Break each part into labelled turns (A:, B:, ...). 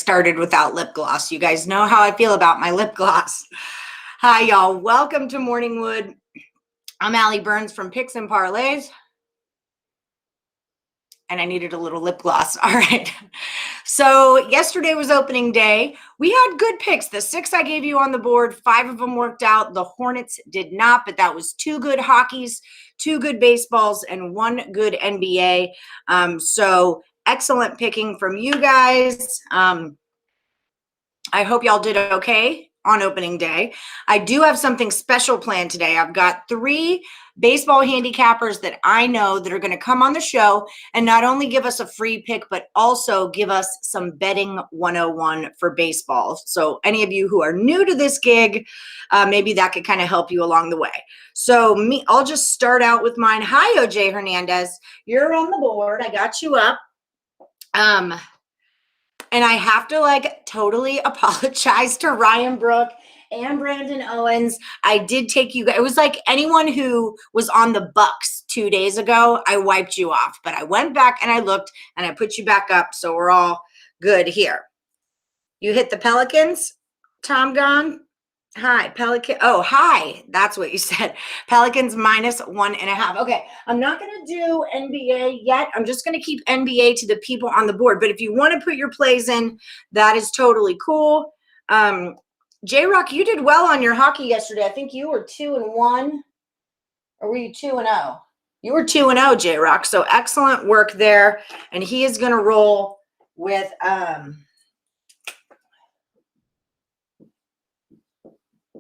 A: started without lip gloss. You guys know how I feel about my lip gloss. Hi, y'all. Welcome to Morningwood. I'm Allie Burns from Picks and Parlays. And I needed a little lip gloss. All right. So yesterday was opening day. We had good picks. The 6 I gave you on the board, 5 of them worked out. The Hornets did not, but that was 2 good hockeys, 2 good baseballs, and 1 good NBA. So excellent picking from you guys. I hope y'all did okay on opening day. I do have something special planned today. I've got 3 baseball handicappers that I know that are going to come on the show and not only give us a free pick, but also give us some betting 101 for baseball. So any of you who are new to this gig, maybe that could kind of help you along the way. So I'll just start out with mine. Hi, OJ Hernandez. You're on the board. I got you up. And I have to totally apologize to Ryan Brook and Brandon Owens. I did take you guys. It was like anyone who was on the Bucks 2 days ago, I wiped you off. But I went back and I looked and I put you back up. So we're all good here. You hit the Pelicans, Tom Gone. Hi, Pelican. Oh, hi. That's what you said. Pelicans -1.5. Okay, I'm not going to do NBA yet. I'm just going to keep NBA to the people on the board. But if you want to put your plays in, that is totally cool. J-Rock, you did well on your hockey yesterday. I think you were 2-1. Or were you 2-0? You were 2-0, J-Rock. So excellent work there. And he is going to roll with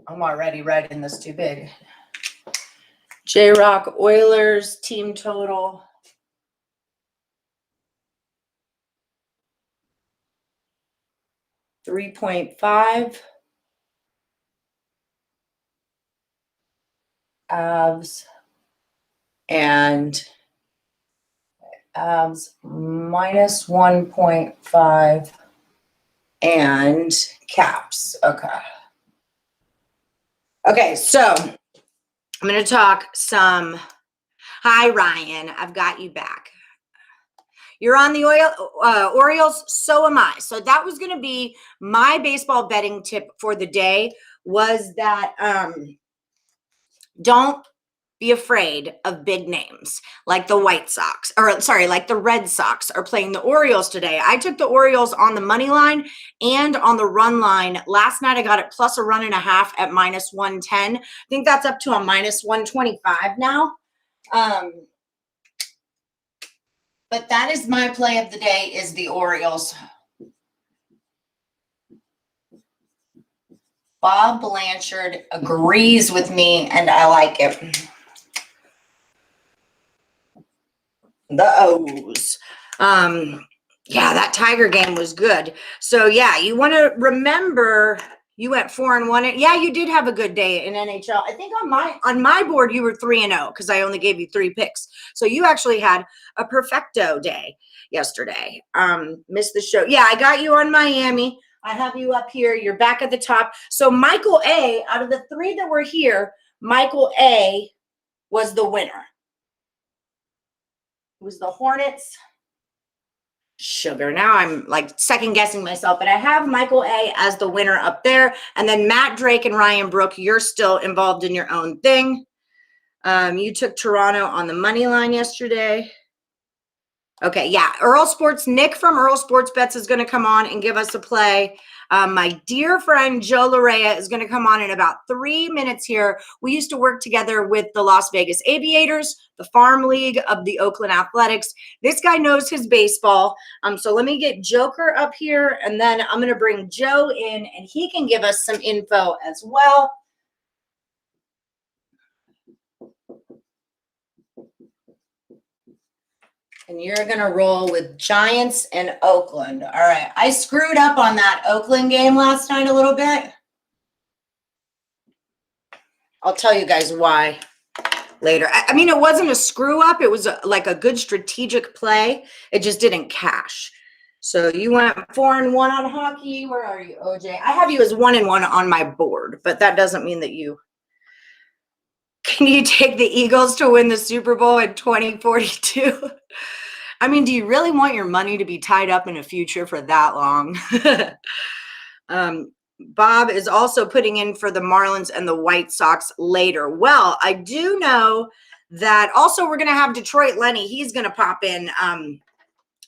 A: I'm already writing this too big. J-Rock Oilers team total. $3.5. Avs and Avs -1.5 and Caps. Okay, so I'm going to talk some. Hi, Ryan. I've got you back. You're on the Orioles. So am I. So that was going to be my baseball betting tip for the day was that don't be afraid of big names like the White Sox, like the Red Sox are playing the Orioles today. I took the Orioles on the money line and on the run line. Last night I got it plus a run and a half at -110. I think that's up to a -125 now. But that is my play of the day is the Orioles. Bob Blanchard agrees with me, and I like it. The O's. Yeah, that Tiger game was good. So, yeah, you want to remember you went 4-1. Yeah, you did have a good day in NHL. I think on my board you were 3-0 because I only gave you 3 picks. So you actually had a perfecto day yesterday. Missed the show. Yeah, I got you on Miami. I have you up here. You're back at the top. So Michael A., out of the 3 that were here, Michael A. was the winner. It was the Hornets. Sugar. Now I'm second guessing myself, but I have Michael A. as the winner up there. And then Matt Drake and Ryan Brook, you're still involved in your own thing. You took Toronto on the money line yesterday. Okay, yeah. Nick from Earl Sports Bets is going to come on and give us a play. My dear friend Joe Larea is going to come on in about 3 minutes here. We used to work together with the Las Vegas Aviators, the Farm League of the Oakland Athletics. This guy knows his baseball. So let me get Joker up here, and then I'm going to bring Joe in, and he can give us some info as well. And you're going to roll with Giants and Oakland. All right. I screwed up on that Oakland game last night a little bit. I'll tell you guys why later. I mean, it wasn't a screw up. It was like a good strategic play. It just didn't cash. So you went 4-1 on hockey. Where are you, OJ? I have you as 1-1 on my board, but that doesn't mean that you. Can you take the Eagles to win the Super Bowl in 2042? I mean, do you really want your money to be tied up in a future for that long? Bob is also putting in for the Marlins and the White Sox later. Well, I do know that also we're going to have Detroit Lenny. He's going to pop in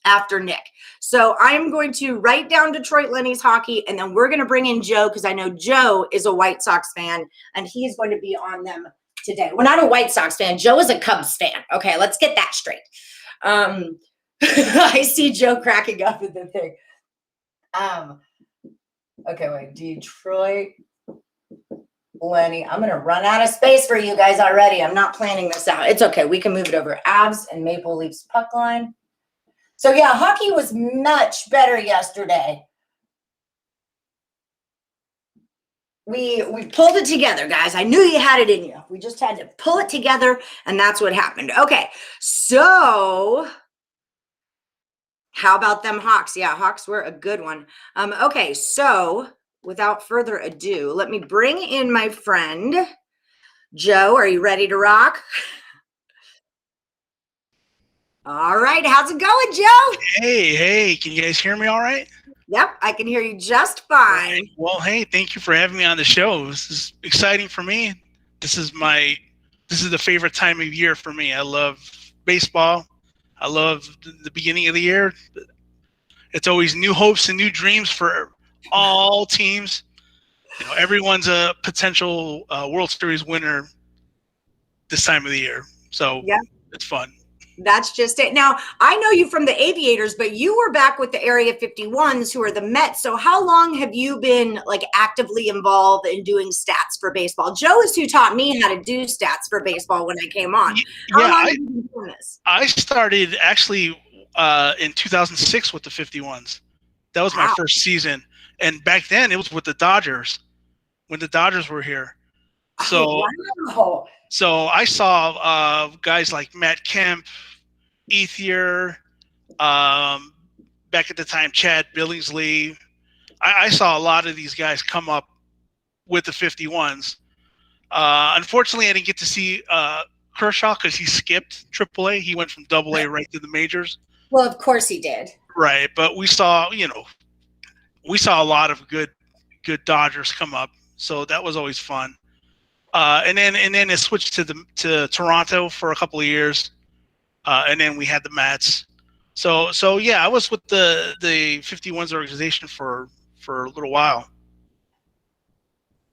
A: after Nick. So I'm going to write down Detroit Lenny's hockey, and then we're going to bring in Joe because I know Joe is a White Sox fan, and he's going to be on them today. We're not a White Sox fan. Joe is a Cubs fan. Okay, let's get that straight. I see Joe cracking up at the thing. Okay, wait, Detroit Lenny. I'm going to run out of space for you guys already. I'm not planning this out. It's okay. We can move it over. Avs and Maple Leafs puck line. So, yeah, hockey was much better yesterday. We pulled it together, guys. I knew you had it in you. We just had to pull it together, and that's what happened. Okay, so how about them Hawks? Yeah, Hawks were a good one. Okay, so without further ado, let me bring in my friend, Joe. Are you ready to rock? All right, how's it going, Joe?
B: Hey, can you guys hear me all right?
A: Yep, I can hear you just fine.
B: Right. Well, hey, thank you for having me on the show. This is exciting for me. This is the favorite time of year for me. I love baseball. I love the beginning of the year. It's always new hopes and new dreams for all teams. You know, everyone's a potential World Series winner this time of the year. So
A: yeah,
B: it's fun.
A: That's just it. Now, I know you from the Aviators, but you were back with the Area 51s who are the Mets. So how long have you been like actively involved in doing stats for baseball? Joe is who taught me how to do stats for baseball when I came on. How long have you been doing this?
B: I started actually in 2006 with the 51s. That was my first season. And back then it was with the Dodgers when the Dodgers were here. So, so I saw guys like Matt Kemp, Ethier, back at the time, Chad Billingsley. I saw a lot of these guys come up with the 51s. Unfortunately, I didn't get to see Kershaw because he skipped AAA. He went from AA right to the majors.
A: Well, of course he did.
B: Right, but we saw a lot of good Dodgers come up, so that was always fun. And then it switched to Toronto for a couple of years, and then we had the Mets. So yeah, I was with the 51s organization for a little while.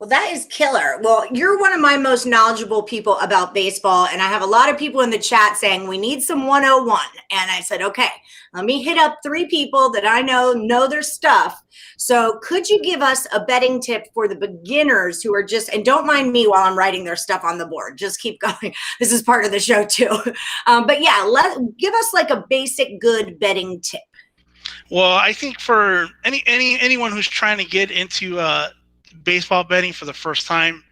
A: Well, that is killer. Well, you're one of my most knowledgeable people about baseball, and I have a lot of people in the chat saying we need some 101. And I said, okay, let me hit up 3 people that I know their stuff. So could you give us a betting tip for the beginners who are just, and don't mind me while I'm writing their stuff on the board, just keep going. This is part of the show too. But yeah, give us like a basic good betting tip.
B: Well, I think for anyone who's trying to get into baseball betting for the first time,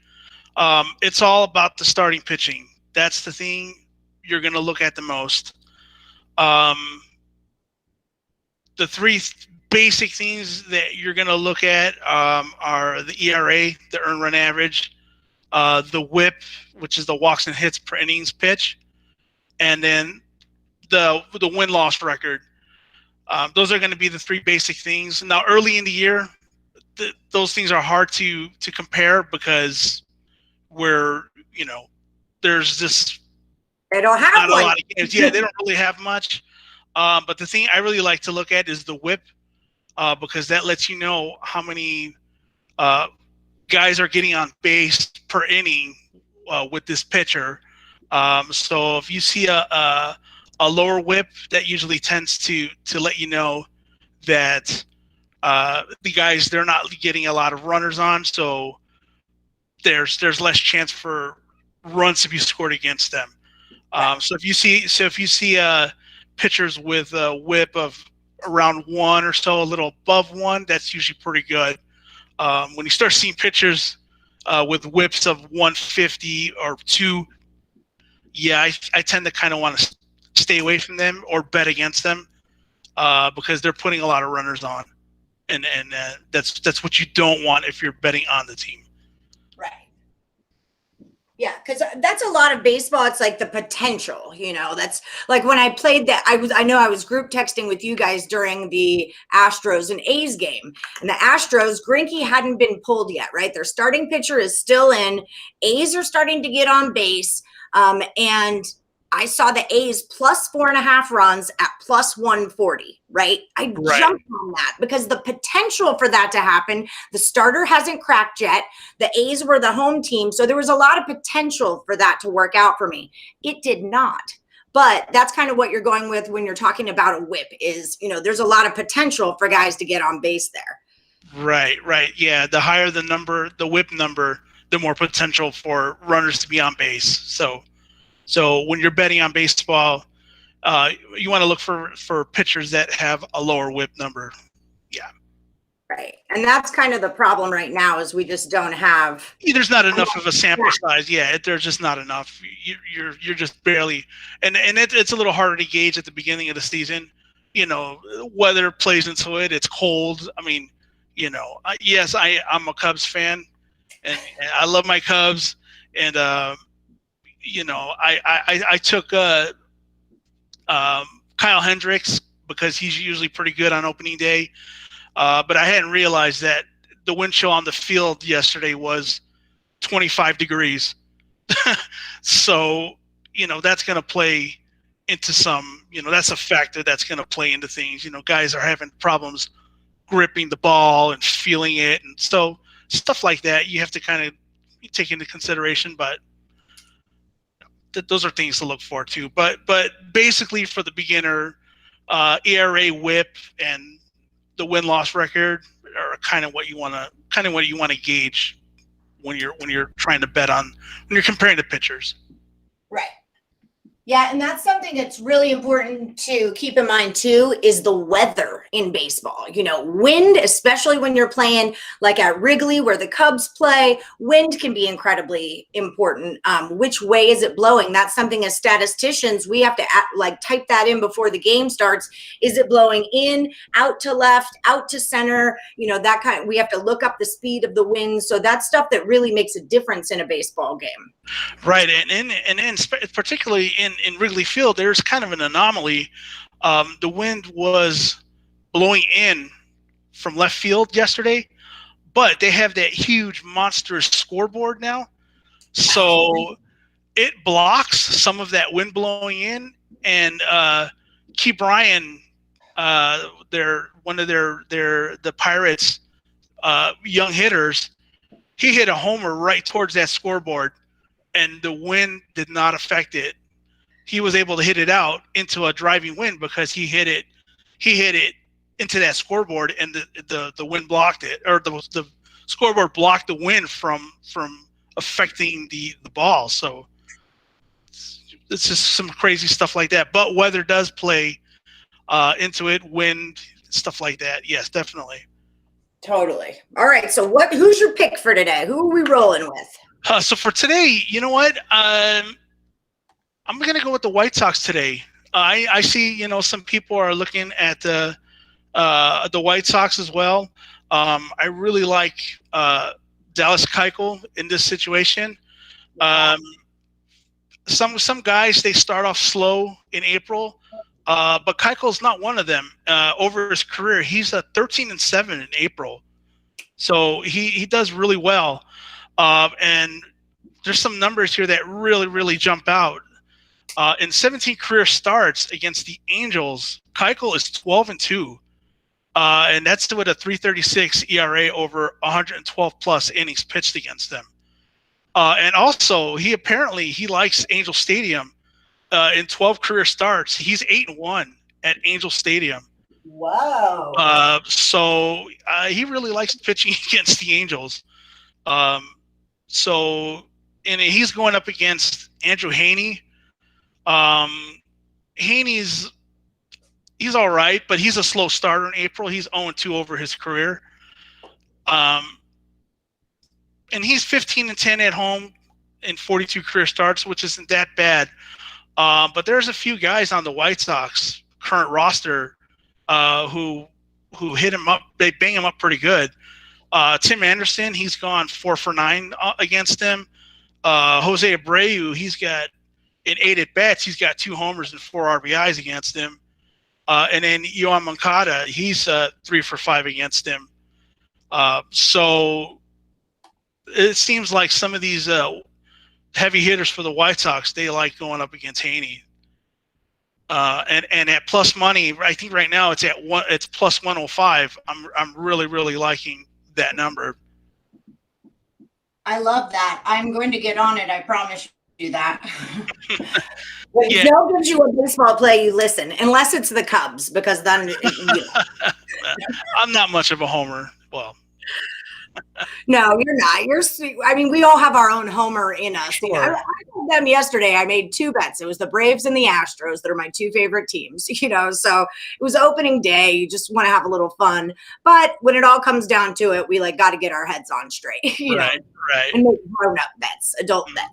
B: it's all about the starting pitching. That's the thing you're going to look at the most. The 3 basic things that you're going to look at are the ERA, the earned run average, the WHIP, which is the walks and hits per innings pitch, and then the win-loss record. Those are going to be the 3 basic things. Now, early in the year, those things are hard to compare because there's just
A: they don't have
B: not a lot of games. Yeah, they don't really have much. But the thing I really like to look at is the WHIP, because that lets you know how many guys are getting on base per inning with this pitcher. So if you see a lower WHIP, that usually tends to let you know that the guys, they're not getting a lot of runners on, so there's less chance for runs to be scored against them. So if you see pitchers with a WHIP of around 1 or so, a little above 1, that's usually pretty good. When you start seeing pitchers with WHIPs of 150 or 2, yeah, I tend to kind of want to stay away from them or bet against them because they're putting a lot of runners on. And that's what you don't want if you're betting on the team.
A: Right. Yeah, because that's a lot of baseball. It's like the potential, that's like when I played that, I know I was group texting with you guys during the Astros and A's game. And the Astros, Greinke hadn't been pulled yet, right? Their starting pitcher is still in. A's are starting to get on base. And I saw the A's plus 4.5 runs at plus 140, right? I
B: Right.
A: jumped on that because the potential for that to happen, the starter hasn't cracked yet. The A's were the home team. So there was a lot of potential for that to work out for me. It did not. But that's kind of what you're going with when you're talking about a whip is, there's a lot of potential for guys to get on base there.
B: Right. Yeah. The higher the number, the whip number, the more potential for runners to be on base. So when you're betting on baseball, you want to look for pitchers that have a lower whip number. Yeah.
A: Right. And that's kind of the problem right now is we just don't have.
B: There's not enough of a sample size. Yeah, there's just not enough. You're just barely, and it's a little harder to gauge at the beginning of the season. Weather plays into it. It's cold. I mean, yes, I'm a Cubs fan, and I love my Cubs, and I took Kyle Hendricks because he's usually pretty good on opening day. But I hadn't realized that the wind chill on the field yesterday was 25 degrees. So, that's going to play into some, that's a factor that's going to play into things. Guys are having problems gripping the ball and feeling it. And so stuff like that you have to kind of take into consideration. But those are things to look for too. But basically for the beginner, ERA, whip, and the win-loss record are kind of what you want to gauge when you're trying to bet on, when you're comparing the pitchers.
A: Right. Yeah, and that's something that's really important to keep in mind too is the weather in baseball. Wind, especially when you're playing like at Wrigley where the Cubs play, wind can be incredibly important. Which way is it blowing? That's something as statisticians we have to type that in before the game starts. Is it blowing in, out to left, out to center? That kind. We have to look up the speed of the wind. So that's stuff that really makes a difference in a baseball game.
B: Right, and particularly in Wrigley Field, there's kind of an anomaly. The wind was blowing in from left field yesterday, but they have that huge monstrous scoreboard now, so it blocks some of that wind blowing in. And Key Bryan, the Pirates' young hitters, he hit a homer right towards that scoreboard, and the wind did not affect it. He was able to hit it out into a driving wind because he hit it into that scoreboard, and the wind blocked it, or the scoreboard blocked the wind from affecting the ball. So it's just some crazy stuff like that. But weather does play into it, wind, stuff like that. Yes, definitely.
A: Totally. All right. So who's your pick for today? Who are we rolling with?
B: So for today, you know what? I'm going to go with the White Sox today. I see, some people are looking at the White Sox as well. I really like Dallas Keuchel in this situation. Some guys, they start off slow in April, but Keuchel's not one of them. Over his career, he's a 13-7 in April, so he does really well. And there's some numbers here that really, really jump out. In 17 career starts against the Angels, Keuchel is 12-2, and that's with a 3.36 ERA over 112 plus innings pitched against them. And also, he likes Angel Stadium. In 12 career starts, he's 8-1 at Angel Stadium.
A: Wow.
B: So he really likes pitching against the Angels. So, and he's going up against Andrew Heaney. He's all right, but he's a slow starter in April. He's 0-2 over his career. And he's 15-10 at home in 42 career starts, which isn't that bad. But there's a few guys on the White Sox current roster who hit him up. They bang him up pretty good. Tim Anderson, he's gone 4 for 9 against him. Jose Abreu, he's got in 8 at bats, he's got 2 homers and 4 RBIs against him. And then Yohan Moncada, he's 3 for 5 against him. So it seems like some of these heavy hitters for the White Sox, they like going up against Haney. And at plus money, I think right now it's plus 105. I'm really liking that number.
A: I love that. I'm going to get on it. I promise you that. When Joe gives you a baseball play, you listen, unless it's the Cubs, because then
B: I'm not much of a homer. Well,
A: no, you're not. I mean, we all have our own homer in us.
B: sure.
A: You know, I told them yesterday. I made 2 bets. It was the Braves and the Astros that are my 2 favorite teams. So it was opening day. You just want to have a little fun, but when it all comes down to it, we got to get our heads on straight.
B: Right.
A: And make grown-up bets, adult bets.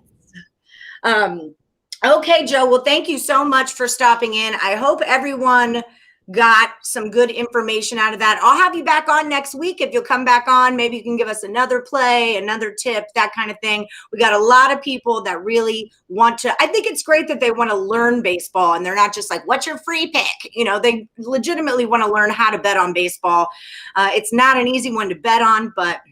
A: Okay, Joe. Well, thank you so much for stopping in. I hope everyone got some good information out of that. I'll have you back on next week. If you'll come back on, maybe you can give us another play, another tip, that kind of thing. We got a lot of people that really want to. I think it's great that they want to learn baseball and they're not just like, what's your free pick? They legitimately want to learn how to bet on baseball. It's not an easy one to bet on, but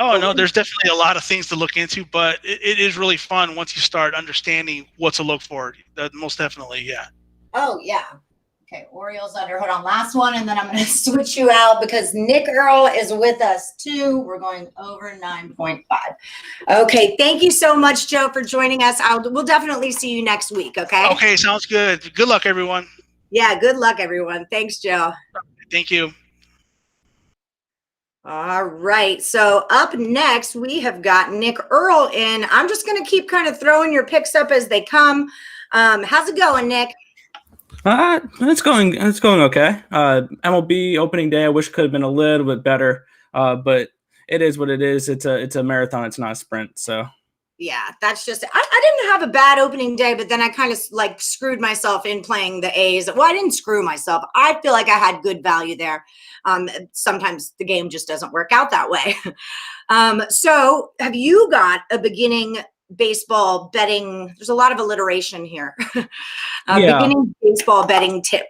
B: oh, no, there's definitely a lot of things to look into, but it is really fun once you start understanding what to look for. Most definitely, yeah.
A: Oh, yeah. Okay, Orioles under. Hold on, last one, and then I'm going to switch you out because Nick Earl is with us, too. We're going over 9.5. Okay, thank you so much, Joe, for joining us. We'll definitely see you next week, okay?
B: Okay, sounds good. Good luck, everyone.
A: Yeah, good luck, everyone. Thanks, Joe.
B: Thank you.
A: All right. So up next, we have got Nick Earl in. I'm just going to keep kind of throwing your picks up as they come. How's it going, Nick?
C: It's going okay. MLB opening day, I wish could have been a little bit better. But it is what it is. It's a marathon. It's not a sprint. So
A: yeah, that's just, I didn't have a bad opening day, but then I kind of screwed myself in playing the A's. Well, I didn't screw myself. I feel like I had good value there. Sometimes the game just doesn't work out that way. So have you got a beginning baseball betting? There's a lot of alliteration here. Beginning baseball betting tip.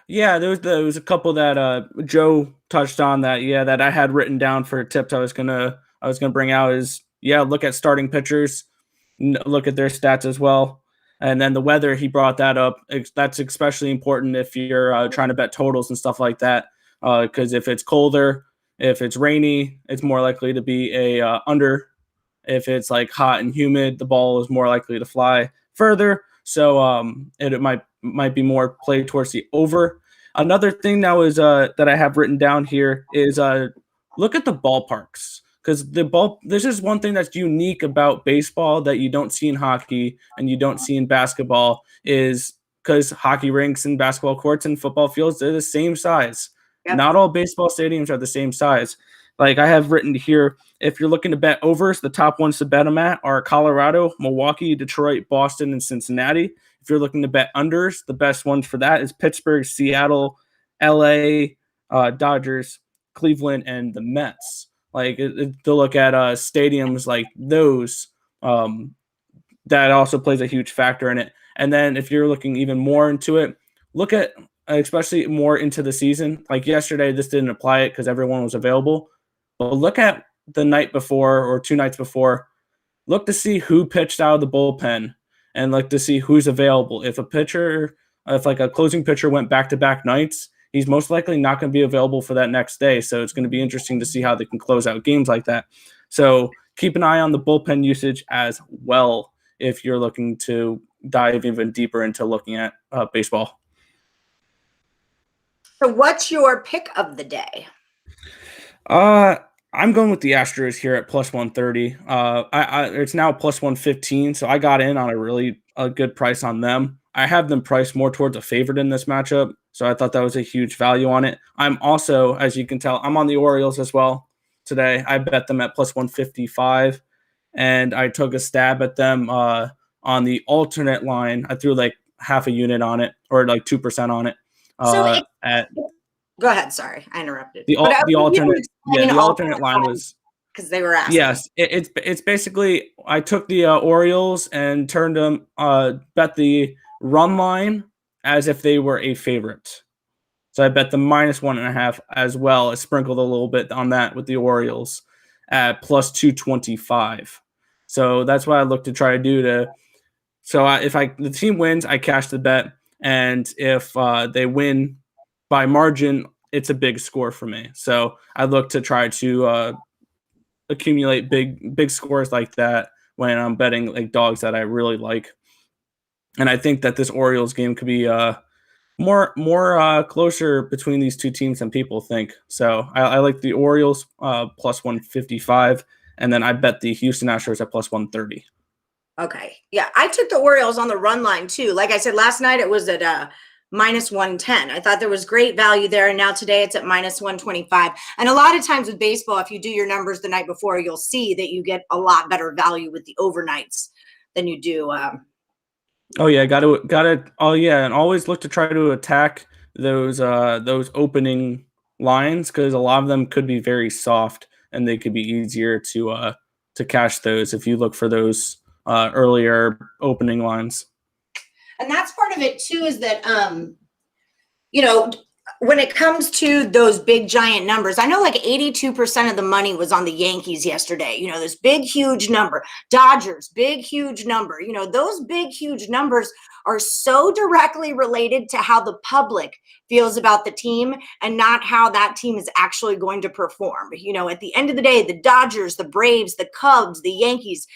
A: Yeah,
C: there was a couple that Joe touched on that I had written down for tips I was gonna bring out is look at starting pitchers, look at their stats as well. And then the weather, he brought that up. That's especially important if you're trying to bet totals and stuff like that. Because if it's colder, if it's rainy, it's more likely to be a under. If it's like hot and humid, the ball is more likely to fly further. So it might be more played towards the over. Another thing that was that I have written down here is look at the ballparks. Because this is one thing that's unique about baseball that you don't see in hockey and you don't see in basketball is because hockey rinks and basketball courts and football fields, they're the same size. Yep. Not all baseball stadiums are the same size. Like I have written here, if you're looking to bet overs, the top ones to bet them at are Colorado, Milwaukee, Detroit, Boston, and Cincinnati. If you're looking to bet unders, the best ones for that is Pittsburgh, Seattle, LA, Dodgers, Cleveland, and the Mets. Like to look at stadiums like those, that also plays a huge factor in it. And then if you're looking even more into it, look at especially more into the season. Like yesterday, this didn't apply it because everyone was available. But look at the night before or 2 nights before. Look to see who pitched out of the bullpen and look to see who's available. If a closing pitcher went back-to-back nights, he's most likely not going to be available for that next day. So it's going to be interesting to see how they can close out games like that. So keep an eye on the bullpen usage as well if you're looking to dive even deeper into looking at baseball.
A: So what's your pick of the day?
C: I'm going with the Astros here at plus 130. It's now plus 115, so I got in on a good price on them. I have them priced more towards a favorite in this matchup, so I thought that was a huge value on it. I'm also, as you can tell, I'm on the Orioles as well today. I bet them at plus 155, and I took a stab at them on the alternate line. I threw like half a unit on it, or like 2% on it.
A: Go ahead. Sorry, I interrupted.
C: The alternate line was
A: because they were asking.
C: Yes, it's basically I took the Orioles and turned them bet the run line as if they were a favorite. So I bet the -1.5 as well. I sprinkled a little bit on that with the Orioles at plus 225. So that's what I look to try to do. So if the team wins, I cash the bet, and if they win by margin, it's a big score for me. So I look to try to accumulate big scores like that when I'm betting like dogs that I really like. And I think that this Orioles game could be more closer between these two teams than people think. So I like the Orioles plus 155, and then I bet the Houston Astros at plus 130.
A: Okay. Yeah. I took the Orioles on the run line too. Like I said, last night it was at -110. I thought there was great value there. And now today it's at -125. And a lot of times with baseball, if you do your numbers the night before, you'll see that you get a lot better value with the overnights than you do.
C: Oh yeah, got to. Oh yeah, and always look to try to attack those opening lines, because a lot of them could be very soft and they could be easier to cash those if you look for those earlier opening lines.
A: And that's part of it too, is that, when it comes to those big giant numbers, I know like 82% of the money was on the Yankees yesterday. This big, huge number. Dodgers, big, huge number. Those big, huge numbers are so directly related to how the public feels about the team and not how that team is actually going to perform. At the end of the day, the Dodgers, the Braves, the Cubs, the Yankees,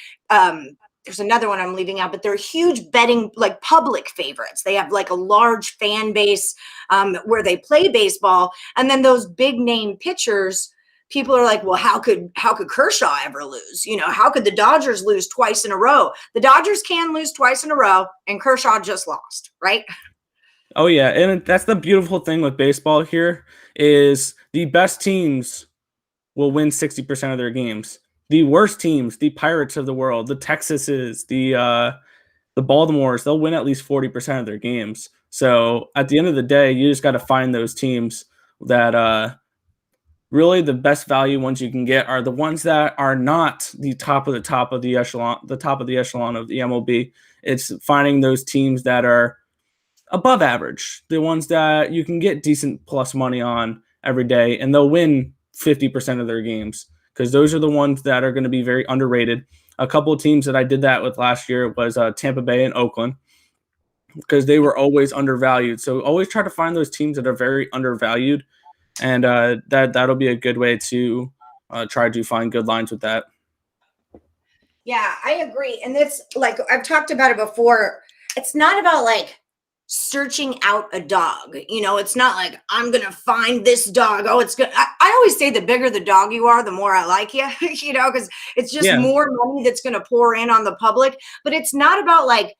A: there's another one I'm leaving out, but they're huge betting, like public favorites. They have like a large fan base where they play baseball. And then those big name pitchers, people are like, well, how could Kershaw ever lose? How could the Dodgers lose twice in a row? The Dodgers can lose twice in a row, and Kershaw just lost, right?
C: Oh yeah, and that's the beautiful thing with baseball here is the best teams will win 60% of their games. The worst teams, the Pirates of the world, the Texases, the Baltimores, they'll win at least 40% of their games. So at the end of the day, you just got to find those teams that really the best value ones you can get are the ones that are not the top of the echelon of the MLB. It's finding those teams that are above average, the ones that you can get decent plus money on every day, and they'll win 50% of their games, because those are the ones that are going to be very underrated. A couple of teams that I did that with last year was Tampa Bay and Oakland, because they were always undervalued. So always try to find those teams that are very undervalued, and that'll be a good way to try to find good lines with that.
A: Yeah, I agree. And it's like I've talked about it before. It's not about like searching out a dog. It's not like I'm going to find this dog. Oh, it's good. I always say the bigger the dog you are, the more I like you, because it's just more money that's going to pour in on the public. But it's not about like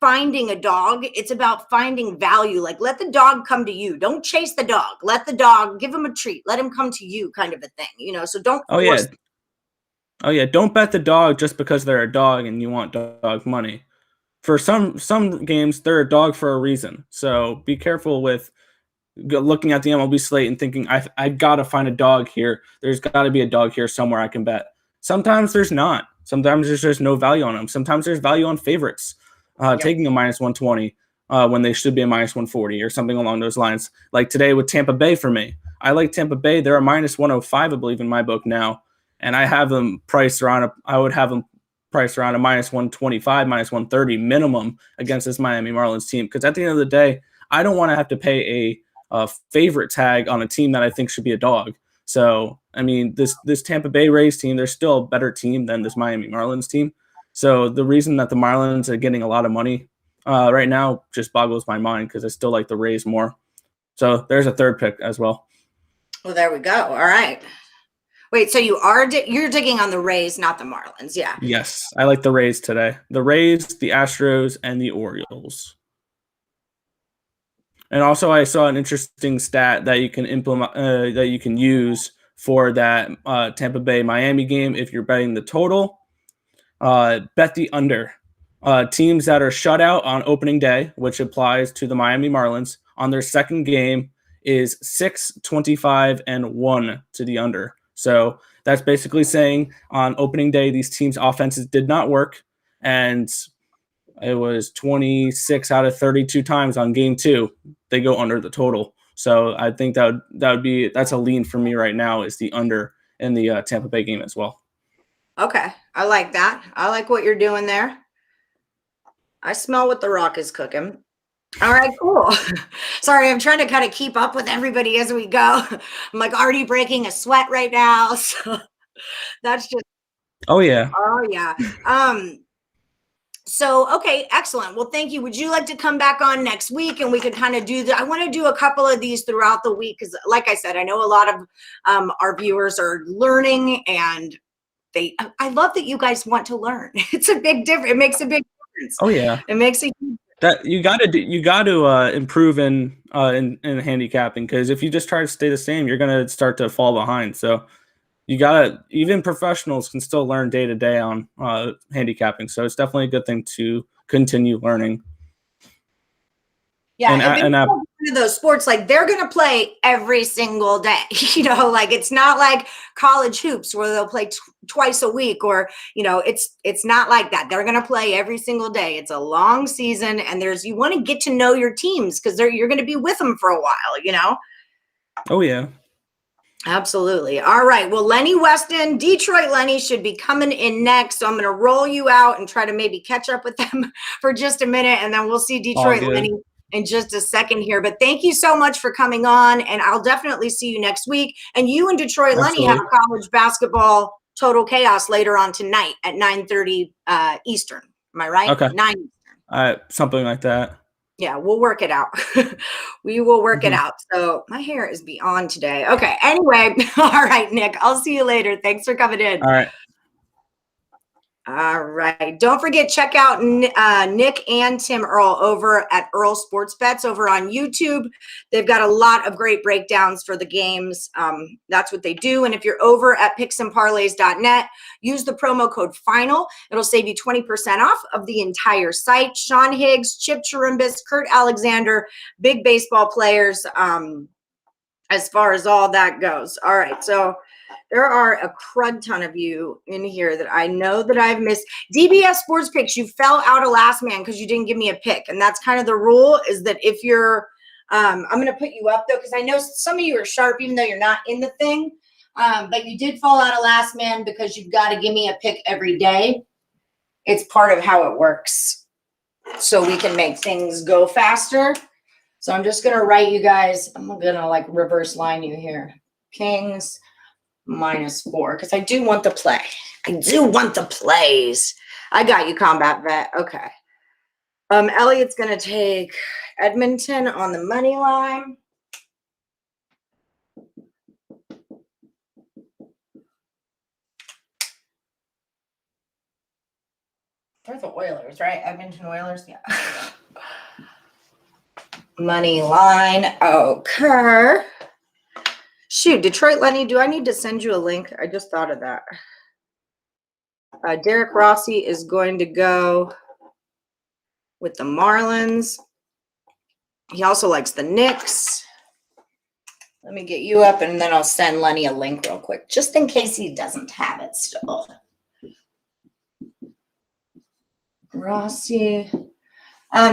A: finding a dog. It's about finding value. Like, let the dog come to you. Don't chase the dog. Let the dog, give him a treat. Let him come to you, kind of a thing, so don't force.
C: Oh yeah. Don't bet the dog just because they're a dog and you want dog money. For some games, they're a dog for a reason. So be careful with looking at the MLB slate and thinking, I've got to find a dog here. There's got to be a dog here somewhere I can bet. Sometimes there's not. Sometimes there's just no value on them. Sometimes there's value on favorites, taking a -120 when they should be a -140 or something along those lines. Like today with Tampa Bay for me. I like Tampa Bay. They're a -105, I believe, in my book now. And I have them priced around I would have them priced around a -125, -130 minimum against this Miami Marlins team. Because at the end of the day, I don't want to have to pay a favorite tag on a team that I think should be a dog. So, I mean, this Tampa Bay Rays team, they're still a better team than this Miami Marlins team. So the reason that the Marlins are getting a lot of money right now just boggles my mind, because I still like the Rays more. So there's a third pick as well.
A: Well, there we go. All right. Wait, so you're digging on the Rays, not the Marlins, yeah?
C: Yes, I like the Rays today. The Rays, the Astros, and the Orioles. And also, I saw an interesting stat that you can implement, that you can use for that Tampa Bay Miami game. If you're betting the total, bet the under. Teams that are shut out on opening day, which applies to the Miami Marlins, on their second game is 6, 25, and 1 to the under. So that's basically saying on opening day, these teams' offenses did not work. And it was 26 out of 32 times on game 2, they go under the total. So I think that's a lean for me right now, is the under in the Tampa Bay game as well.
A: Okay. I like that. I like what you're doing there. I smell what the Rock is cooking. All right, cool. Sorry, I'm trying to kind of keep up with everybody as we go. I'm like already breaking a sweat right now. So that's just,
C: Oh yeah.
A: oh yeah. So, okay, excellent. Well, thank you. Would you like to come back on next week and we could kind of I want to do a couple of these throughout the week because, like I said, I know a lot of our viewers are learning, and I love that you guys want to learn. It's a big difference. It makes a big difference.
C: Oh yeah.
A: It makes a
C: That you got to improve in handicapping, because if you just try to stay the same, you're gonna start to fall behind. So you gotta, even professionals can still learn day to day on handicapping. So it's definitely a good thing to continue learning.
A: Yeah, and one of those sports, like they're going to play every single day, like it's not like college hoops where they'll play twice a week, or, it's not like that. They're going to play every single day. It's a long season, and you want to get to know your teams because you're going to be with them for a while,
C: Oh, yeah.
A: Absolutely. All right. Well, Lenny Weston, Detroit Lenny should be coming in next. So I'm going to roll you out and try to maybe catch up with them for just a minute, and then we'll see Detroit Lenny in just a second here. But thank you so much for coming on, and I'll definitely see you next week. And you and Detroit Lenny have college basketball total chaos later on tonight at 9:30 Eastern. Am I right?
C: Okay.
A: 9 Eastern.
C: Something like that.
A: Yeah, we'll work it out. We will work it out. So my hair is beyond today. Okay. Anyway, all right, Nick, I'll see you later. Thanks for coming in.
C: All right.
A: All right. Don't forget, check out Nick and Tim Earl over at Earl Sports Bets over on YouTube. They've got a lot of great breakdowns for the games. That's what they do. And if you're over at picksandparlays.net, use the promo code FINAL. It'll save you 20% off of the entire site. Sean Higgs, Chip Chirimbus, Kurt Alexander, big baseball players, as far as all that goes. All right. So there are a crud ton of you in here that I know that I've missed. DBS Sports Picks, you fell out of last man because you didn't give me a pick. And that's kind of the rule, is that if you're I'm going to put you up, though, because I know some of you are sharp, even though you're not in the thing. But you did fall out of last man because you've got to give me a pick every day. It's part of how it works, so we can make things go faster. So I'm just going to write you guys. I'm going to reverse line you here. Kings -4, because I do want the play. I do want the plays. I got you, Combat Vet. Okay. Elliot's going to take Edmonton on the money line. They're the Oilers, right? Edmonton Oilers, yeah. Money line. Okay. Shoot, Detroit Lenny, do I need to send you a link? I just thought of that. Derek Rossi is going to go with the Marlins. He also likes the Knicks. Let me get you up, and then I'll send Lenny a link real quick, just in case he doesn't have it still. Rossi.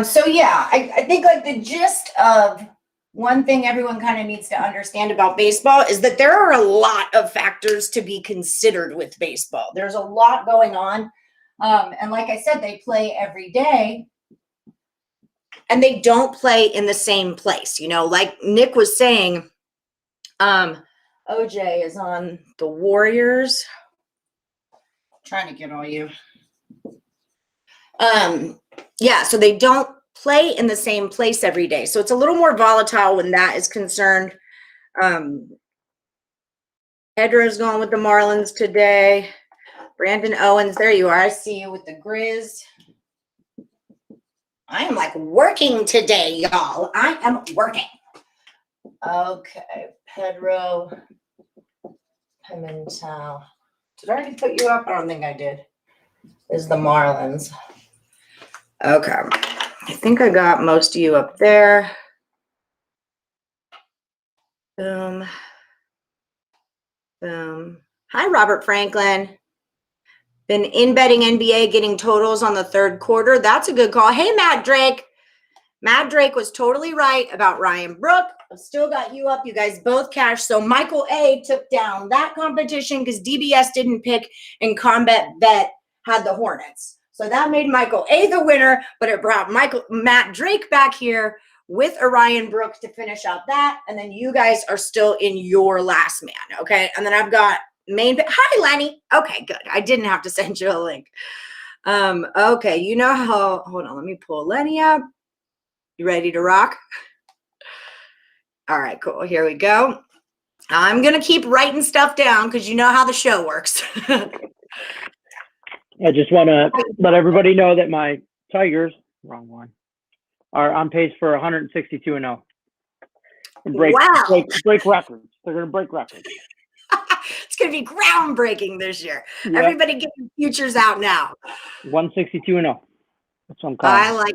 A: So yeah, I think the gist of one thing everyone kind of needs to understand about baseball is that there are a lot of factors to be considered with baseball. There's a lot going on. And like I said, they play every day, and they don't play in the same place. Like Nick was saying, OJ is on the Warriors. Trying to get all you. Yeah, so they don't play in the same place every day. So it's a little more volatile when that is concerned. Pedro's going with the Marlins today. Brandon Owens, there you are. I see you with the Grizz. I am working today, y'all. I am working. Okay, Pedro Pimentel. Did I already put you up? I don't think I did. Is the Marlins. Okay. I think I got most of you up there. Boom. Boom. Hi, Robert Franklin. Been in betting NBA, getting totals on the third quarter. That's a good call. Hey, Matt Drake. Matt Drake was totally right about Ryan Brook. I've still got you up. You guys both cashed. So Michael A took down that competition because DBS didn't pick and Combat Bet had the Hornets. So that made Michael A the winner, but it brought Matt Drake back here with Orion Brook to finish out that. And then you guys are still in your last man. Okay. And then I've got hi, Lenny. Okay, good. I didn't have to send you a link. Okay. You know how, hold on. Let me pull Lenny up. You ready to rock? All right, cool. Here we go. I'm going to keep writing stuff down because you know how the show works.
D: I just want to let everybody know that my Tigers, wrong one, are on pace for 162-0. Break records. They're going to break records.
A: It's going to be groundbreaking this year. Yep. Everybody get your futures out now.
D: 162-0. That's what I'm calling.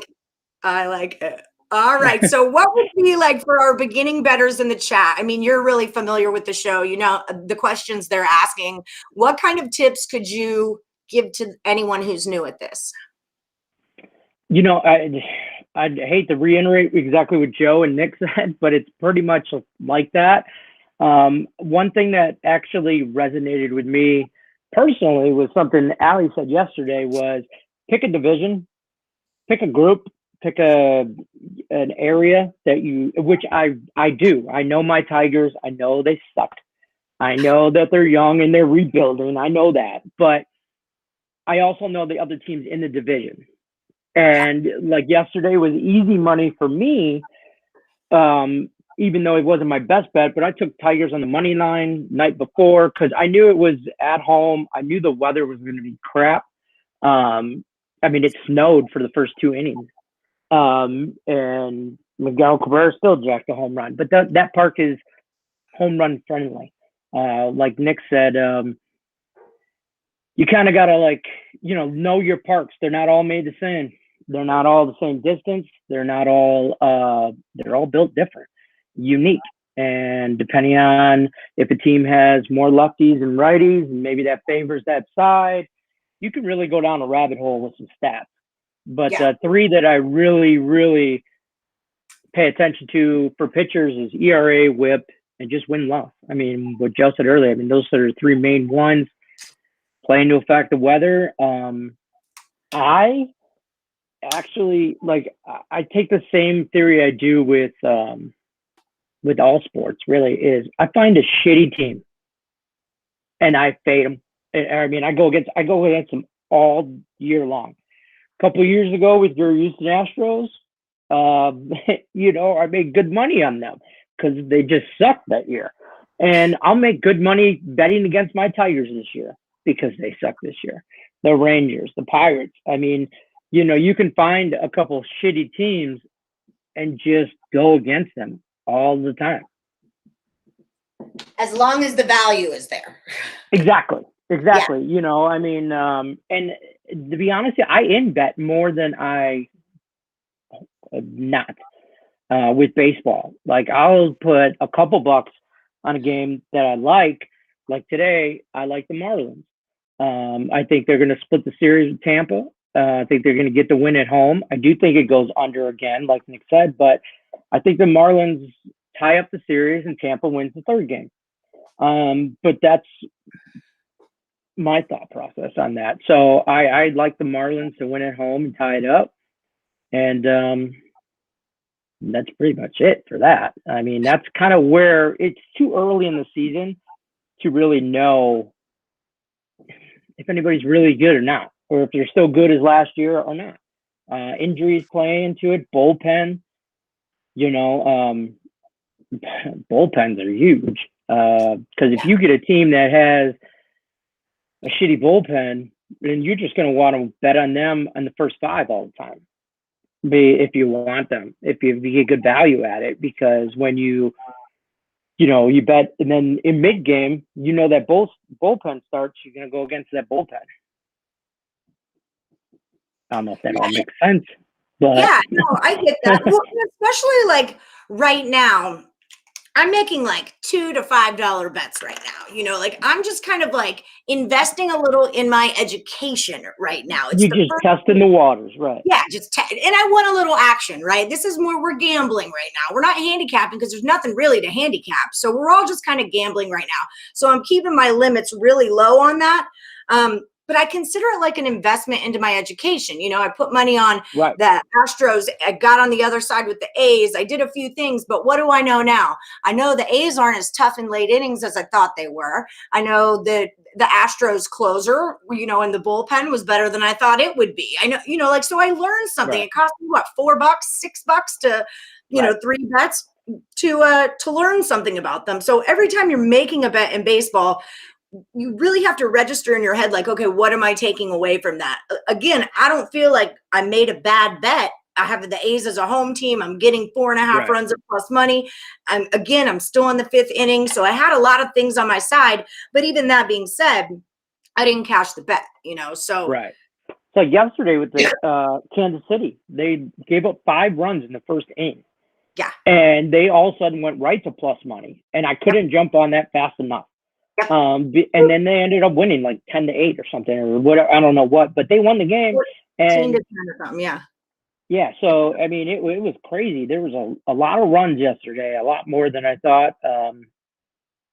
A: I like it. All right. So what would be like for our beginning bettors in the chat? I mean, you're really familiar with the show. You know, the questions they're asking. What kind of tips could you give to anyone who's new at this?
D: You know, I'd hate to reiterate exactly what Joe and Nick said, but it's pretty much like that. One thing that actually resonated with me personally was something Allie said yesterday was pick a division, pick a group, pick an area that which I do. I know my Tigers. I know they suck. I know that they're young and they're rebuilding. I know that, but I also know the other teams in the division. And like yesterday was easy money for me, even though it wasn't my best bet, but I took Tigers on the money line night before because I knew it was at home. I knew the weather was going to be crap. I mean, it snowed for the first 2 innings. And Miguel Cabrera still jacked a home run, but that park is home run friendly. Like Nick said, you kind of got to know your parks. They're not all made the same. They're not all the same distance. They're not all, they're all built different, unique. And depending on if a team has more lefties and righties, and maybe that favors that side, you can really go down a rabbit hole with some stats. But three that I really, really pay attention to for pitchers is ERA, WHIP, and just win-loss. I mean, what Joe said earlier, I mean, those are the 3 main ones. Play into effect the weather. I actually, I take the same theory I do with all sports, really, is I find a shitty team and I fade them. I mean, I go against them all year long. Couple of years ago with your Houston Astros, I made good money on them because they just sucked that year. And I'll make good money betting against my Tigers this year because they suck this year. The Rangers, the Pirates. I mean, you can find a couple shitty teams and just go against them all the time.
A: As long as the value is there.
D: Exactly. Yeah. I mean, and to be honest, I in-bet more than I not with baseball. Like I'll put a couple bucks on a game that I like today, I like the Marlins. I think they're going to split the series with Tampa. I think they're going to get the win at home. I do think it goes under again, like Nick said, but I think the Marlins tie up the series and Tampa wins the third game. But that's my thought process on that. So I like the Marlins to win at home and tie it up. And that's pretty much it for that. I mean, that's kind of where it's too early in the season to really know if anybody's really good or not, or if they're still good as last year or not. Injuries play into it, bullpen, bullpens are huge. Because if you get a team that has a shitty bullpen, then you're just going to want to bet on them on the first 5 all the time. If you want them, if you get good value at it, because when you bet, and then in mid game, that both bullpen starts, you're going to go against that bullpen. I don't know if that all makes sense, but
A: yeah, no, I get that. Well, especially like right now, I'm making like $2 to $5 bets right now. You know, like I'm just kind of like investing a little in my education right now. It's
D: You're just testing the waters, right?
A: Yeah, and I want a little action, right? This is more, we're gambling right now. We're not handicapping because there's nothing really to handicap. So we're all just kind of gambling right now. So I'm keeping my limits really low on that. But I consider it like an investment into my education. You know, I put money on the Astros. I got on the other side with the A's. I did a few things, but what do I know now? I know the A's aren't as tough in late innings as I thought they were. I know that the Astros closer, you know, in the bullpen was better than I thought it would be. I know, you know, like, so I learned something. It cost me what, $4, $6 to, you know, 3 bets to learn something about them. So every time you're making a bet in baseball, you really have to register in your head, like, okay, what am I taking away from that? Again, I don't feel like I made a bad bet. I have the A's as a home team. I'm getting 4.5 runs of plus money. I'm still in the 5th inning. So I had a lot of things on my side. But even that being said, I didn't cash the bet, you know, so.
D: Right. So yesterday with the Kansas City, they gave up 5 runs in the first inning.
A: Yeah.
D: And they all of a sudden went right to plus money. And I couldn't jump on that fast enough. And then they ended up winning like 10-8 or something, or whatever. I don't know what, but they won the game. And yeah, so I mean, it was crazy. There was a lot of runs yesterday, a lot more than I thought.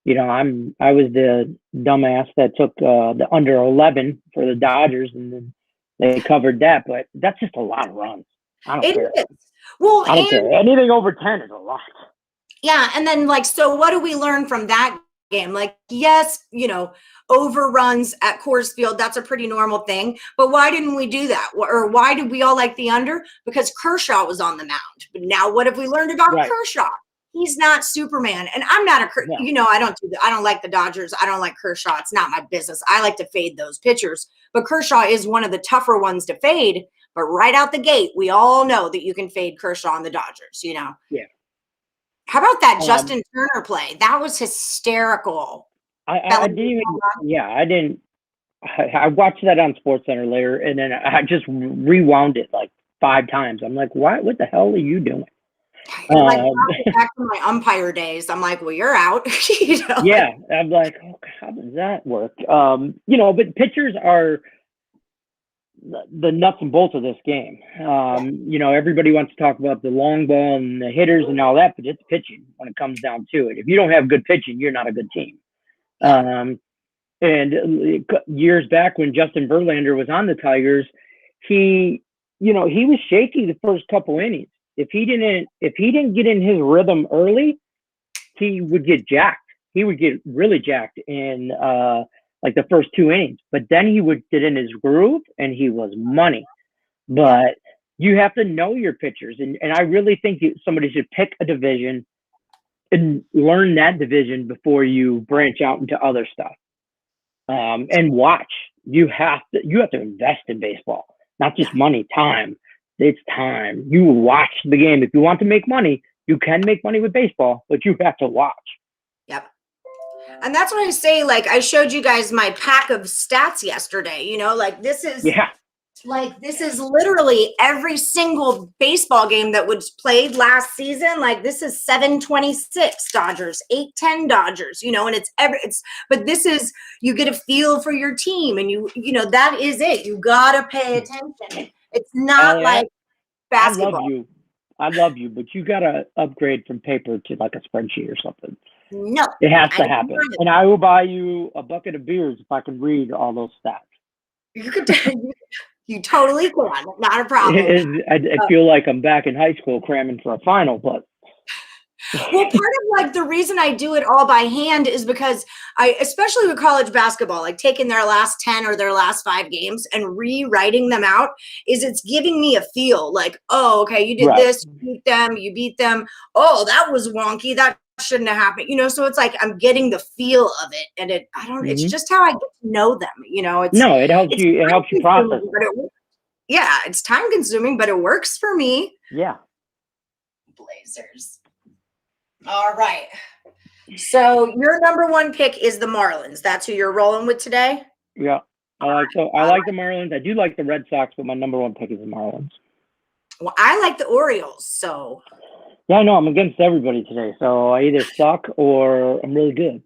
D: You know, I was the dumbass that took the under 11 for the Dodgers, and then they covered that. But that's just a lot of runs. I don't care.
A: Well,
D: I don't care. Anything over 10 is a lot.
A: Yeah, and then like, so what do we learn from that game? Like, yes, you know, overruns at Coors Field, that's a pretty normal thing. But why didn't we do that? Or why did we all like the under? Because Kershaw was on the mound. But now what have we learned about Kershaw? He's not Superman. And I'm not you know, I don't like the Dodgers. I don't like Kershaw. It's not my business. I like to fade those pitchers. But Kershaw is one of the tougher ones to fade. But right out the gate, we all know that you can fade Kershaw on the Dodgers, you know?
D: Yeah.
A: How about that Justin Turner play? That was hysterical.
D: I didn't. I watched that on SportsCenter later, and then I just rewound it like 5 times. I'm like, what the hell are you doing?
A: Like, back to my umpire days, I'm like, well, you're out. You know?
D: Yeah, I'm like, oh, how does that work? You know, but pitchers are the nuts and bolts of this game. You know, everybody wants to talk about the long ball and the hitters and all that, but it's pitching when it comes down to it. If you don't have good pitching, you're not a good team. And years back when Justin Verlander was on the Tigers, he was shaky the first couple innings. If he didn't get in his rhythm early, he would get jacked. He would get really jacked in like the first 2 innings, but then he would get in his groove and he was money. But you have to know your pitchers. And I really think somebody should pick a division and learn that division before you branch out into other stuff. And watch. You have to invest in baseball, not just money, time. It's time. You watch the game. If you want to make money, you can make money with baseball, but you have to watch.
A: Yep. And that's what I say, like, I showed you guys my pack of stats yesterday, you know, like this is literally every single baseball game that was played last season. Like this is 726 Dodgers, 810 Dodgers, you know, and but this is, you get a feel for your team and you know, that is it. You got to pay attention. It's not like basketball.
D: I love you, but you got to upgrade from paper to like a spreadsheet or something.
A: No,
D: it has to happen. And I will buy you a bucket of beers if I can read all those stats.
A: You could, you totally can. Not a problem.
D: I feel like I'm back in high school cramming for a final, but.
A: Well, part of like the reason I do it all by hand is because especially with college basketball, like taking their last 10 or their last 5 games and rewriting them out, is it's giving me a feel like, oh, okay, you did this, you beat them. Oh, that was wonky. That shouldn't have happened. You know, so it's like I'm getting the feel of it, and it's just how I get to know them. You know, it helps you process. It's time consuming, but it works for me.
D: Yeah.
A: Blazers. All right. So your number 1 pick is the Marlins. That's who you're rolling with today?
D: Yeah. I like the Marlins. I do like the Red Sox, but my number 1 pick is the Marlins.
A: Well, I like the Orioles, so.
D: Yeah, I know. I'm against everybody today, so I either suck or I'm really good.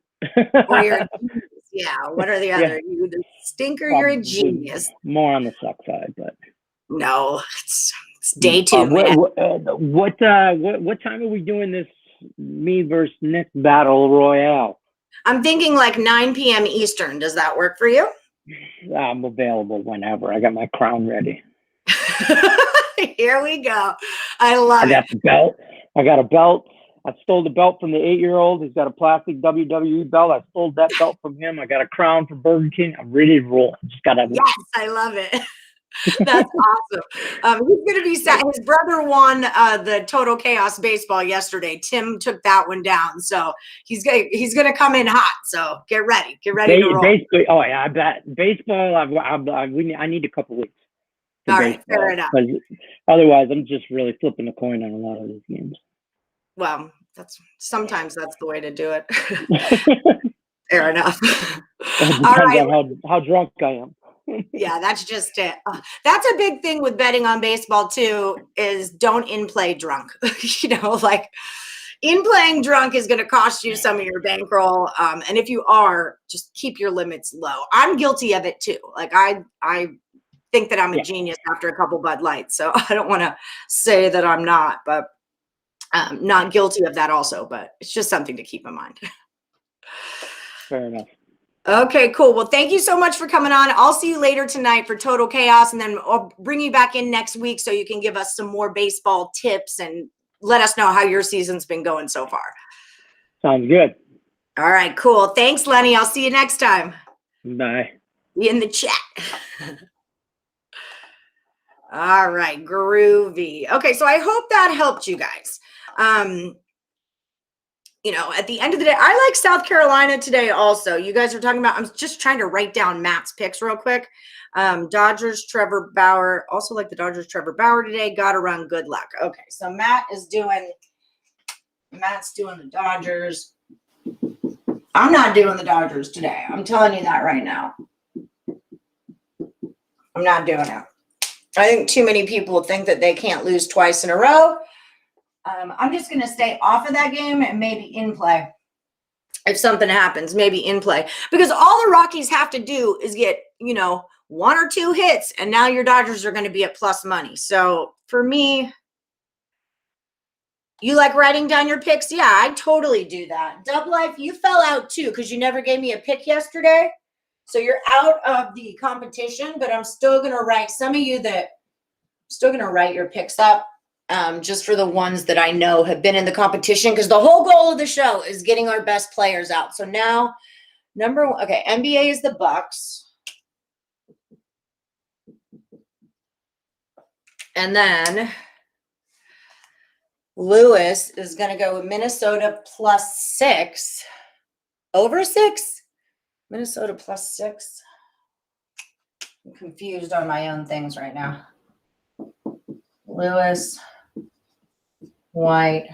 A: Or you're a genius. Yeah, one or the
D: Yeah.
A: other. You either stink or you're a
D: Probably
A: genius.
D: more on the suck side, but
A: No, it's day two, man.
D: what time are we doing this me versus Nick battle royale?
A: I'm thinking like 9 p.m. Eastern. Does that work for you?
D: I'm available whenever. I got my crown ready.
A: Here we go. I love
D: I got the belt. I got a belt. I stole the belt from the 8-year-old. He's got a plastic WWE belt. I stole that belt from him. I got a crown from Burger King. I'm ready to roll. Just gotta.
A: Yes, I love it. That's awesome. He's gonna be sad. His brother won the Total Chaos baseball yesterday. Tim took that one down, so he's gonna come in hot. So get ready to roll.
D: Basically, oh yeah, I bet baseball. I need a couple weeks.
A: All right, fair enough.
D: Otherwise, I'm just really flipping a coin on a lot of these games.
A: Well, sometimes that's the way to do it. Fair enough.
D: It
A: All
D: depends
A: right.
D: on how drunk I am.
A: Yeah, that's just it. That's a big thing with betting on baseball too, is don't in-play drunk. Like in-playing drunk is going to cost you some of your bankroll. And if you are, just keep your limits low. I'm guilty of it too. Like I think that I'm a genius after a couple Bud Lights. So I don't want to say that I'm not, but not guilty of that also, but it's just something to keep in mind.
D: Fair enough.
A: Okay, cool. Well, thank you so much for coming on. I'll see you later tonight for Total Chaos, and then I'll bring you back in next week so you can give us some more baseball tips and let us know how your season's been going so far.
D: Sounds good.
A: All right, cool. Thanks, Lenny. I'll see you next time.
D: Bye.
A: Be in the chat. All right, groovy. Okay, so I hope that helped you guys. At the end of the day, I like South Carolina today also. You guys are talking about, I'm just trying to write down Matt's picks real quick. Dodgers, Trevor Bauer. Also like the Dodgers, Trevor Bauer today. Got to run, good luck. Okay, so Matt's doing the Dodgers. I'm not doing the Dodgers today. I'm telling you that right now. I'm not doing it. I think too many people think that they can't lose twice in a row. I'm just going to stay off of that game and maybe in play. If something happens, maybe in play. Because all the Rockies have to do is get, 1 or 2 hits, and now your Dodgers are going to be at plus money. So for me, you like writing down your picks? Yeah, I totally do that. Dub Life, you fell out too because you never gave me a pick yesterday. So you're out of the competition, but I'm still going to write some of you that still going to write your picks up. Just for the ones that I know have been in the competition, because the whole goal of the show is getting our best players out. So now, number one, okay, NBA is the Bucks. And then Lewis is going to go with Minnesota plus 6. Over 6? Minnesota plus 6. I'm confused on my own things right now. Lewis. White.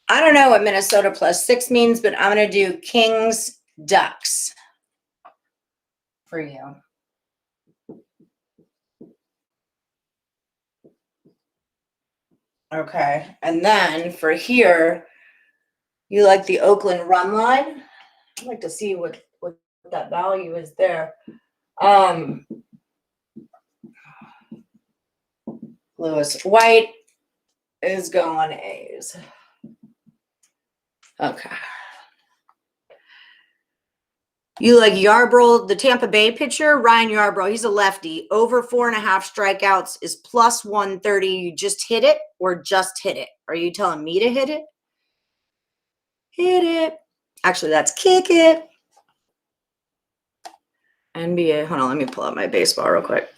A: I don't know what Minnesota plus 6 means, but I'm going to do Kings, Ducks for you. Okay. And then for here, you like the Oakland run line. I'd like to see what that value is there. Lewis White is going A's. Okay. You like Yarbrough, the Tampa Bay pitcher, Ryan Yarbrough. He's a lefty. Over 4.5 strikeouts is plus 130. You just hit it or just hit it? Are you telling me to hit it? Hit it. Actually, that's kick it. NBA. Hold on, let me pull up my baseball real quick.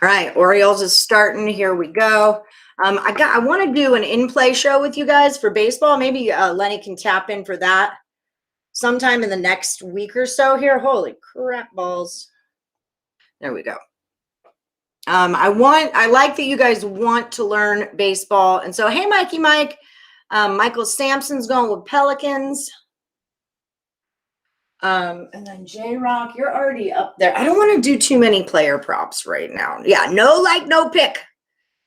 A: All right, Orioles is starting. Here we go. I want to do an in-play show with you guys for baseball. Maybe Lenny can tap in for that sometime in the next week or so here. Holy crap balls. There we go. I like that you guys want to learn baseball. And so, hey, Mikey Mike. Michael Sampson's going with Pelicans. And then J-Rock, you're already up there. I don't want to do too many player props right now. Yeah, no pick.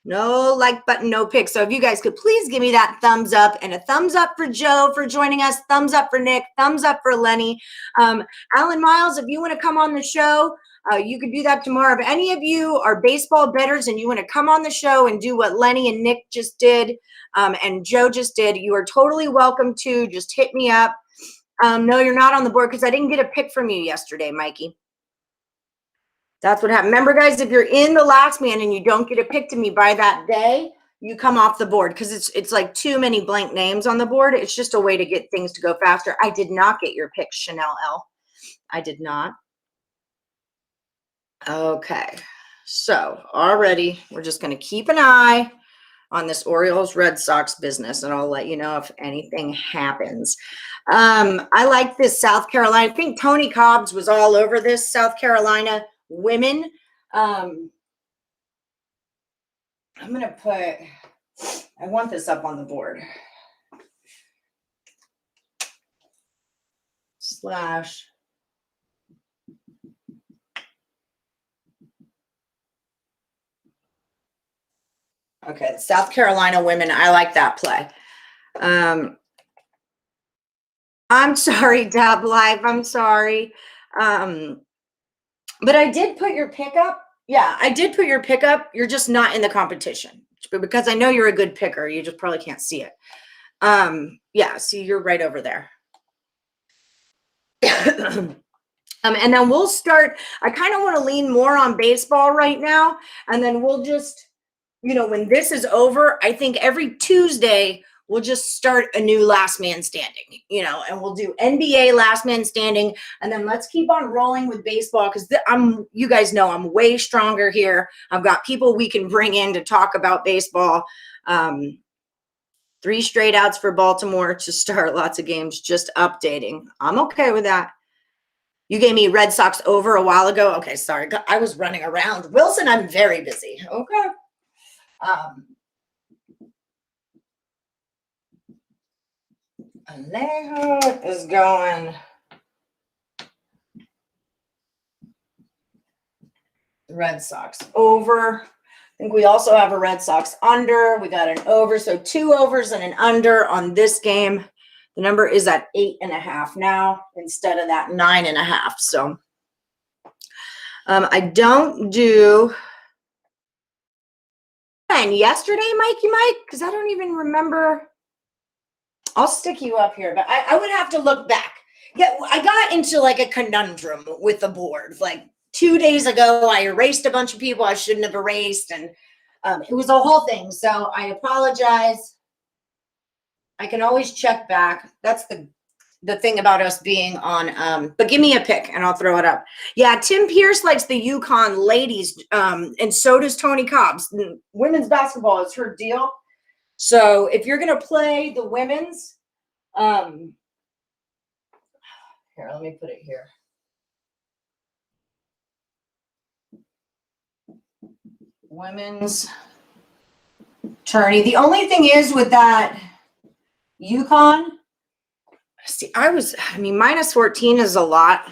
A: No like button, no pick. So if you guys could please give me that thumbs up, and a thumbs up for Joe for joining us. Thumbs up for Nick. Thumbs up for Lenny. Alan Miles, if you want to come on the show, you could do that tomorrow. If any of you are baseball bettors and you want to come on the show and do what Lenny and Nick just did, and Joe just did, you are totally welcome to. Just hit me up. No, you're not on the board because I didn't get a pick from you yesterday, Mikey. That's what happened. Remember, guys, if you're in the last man and you don't get a pick to me by that day, you come off the board because it's like too many blank names on the board. It's just a way to get things to go faster. I did not get your pick, Chanel L. I did not. Okay. So already we're just going to keep an eye on this Orioles Red Sox business, and I'll let you know if anything happens. I like this South Carolina. I think Tony Cobbs was all over this South Carolina women. I'm going to put, I want this up on the board. Slash. Okay, South Carolina women. I like that play. I'm sorry, Dab Live. I'm sorry. But I did put your pickup. Yeah, I did put your pickup. You're just not in the competition. But because I know you're a good picker, you just probably can't see it. Yeah, see, you're right over there. And then we'll start. I kind of want to lean more on baseball right now. And then we'll just, when this is over, I think every Tuesday we'll just start a new last man standing, and we'll do NBA last man standing. And then let's keep on rolling with baseball because you guys know I'm way stronger here. I've got people we can bring in to talk about baseball. 3 straight outs for Baltimore to start lots of games, just updating. I'm okay with that. You gave me Red Sox over a while ago. Okay, sorry. I was running around. Wilson, I'm very busy. Okay. Alejo is going Red Sox over. I think we also have a Red Sox under. We got an over. So 2 overs and an under on this game. The number is at 8.5 now instead of that 9.5. So I don't do. And yesterday, Mikey Mike, because I don't even remember. I'll stick you up here, but I would have to look back. Yeah, I got into like a conundrum with the board. Like 2 days ago, I erased a bunch of people I shouldn't have erased, and it was a whole thing. So I apologize. I can always check back. That's the thing about us being on. But give me a pick, and I'll throw it up. Yeah, Tim Pierce likes the UConn ladies, and so does Tony Cobbs. Women's basketball is her deal. So if you're going to play the women's, here, let me put it here. Women's tourney. The only thing is with that UConn, see, minus 14 is a lot.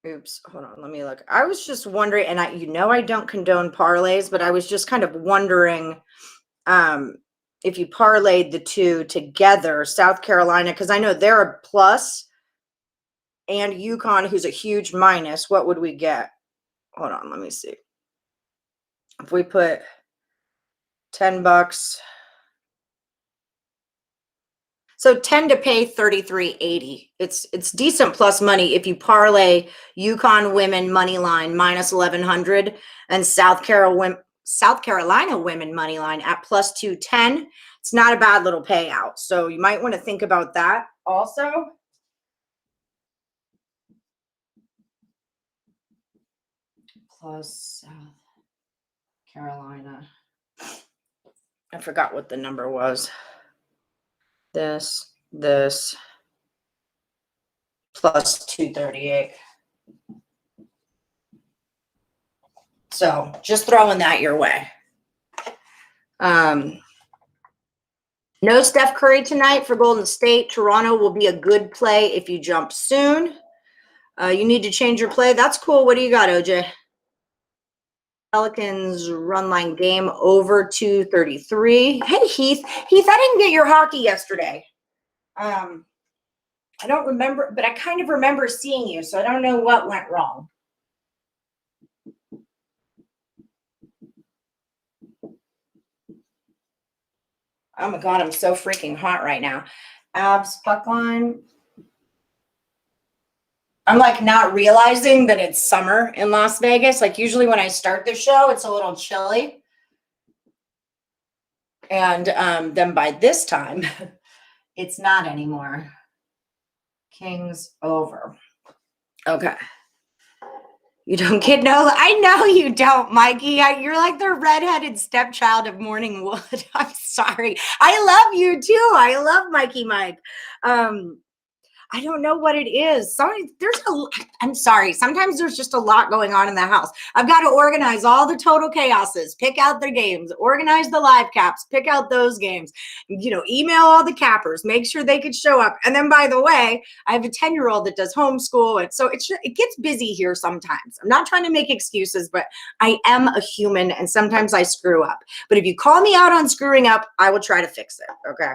A: Oops, hold on, let me look. I was just wondering, and I don't condone parlays, but I was just kind of wondering if you parlayed the two together, South Carolina, because I know they're a plus, and UConn, who's a huge minus, what would we get? Hold on, let me see. If we put $10, so 10 to pay 33.80. It's decent plus money if you parlay UConn women money line minus 1100 and South Carolina women money line at plus 210. It's not a bad little payout. So you might want to think about that also. Plus South Carolina. I forgot what the number was. This plus 238. So just throwing that your way. No Steph Curry tonight for Golden State. Toronto will be a good play if you jump soon. You need to change your play. That's cool. What do you got, OJ? Pelicans run line game over 233. Hey, Heath. Heath, I didn't get your hockey yesterday. I don't remember, but I kind of remember seeing you, so I don't know what went wrong. Oh my God, I'm so freaking hot right now. Abs, puck line. I'm like not realizing that it's summer in Las Vegas. Like usually when I start the show, it's a little chilly. And then by this time, it's not anymore. Kings over. Okay. You don't get no, I know you don't, Mikey. You're like the redheaded stepchild of Morning Wood. I'm sorry. I love you too. I love Mikey Mike. I don't know what it is. I'm sorry. Sometimes there's just a lot going on in the house. I've got to organize all the total chaoses, pick out their games, organize the live caps, pick out those games, email all the cappers, make sure they could show up. And then, by the way, I have a 10-year-old that does homeschool. And so it gets busy here sometimes. I'm not trying to make excuses, but I am a human and sometimes I screw up. But if you call me out on screwing up, I will try to fix it. Okay.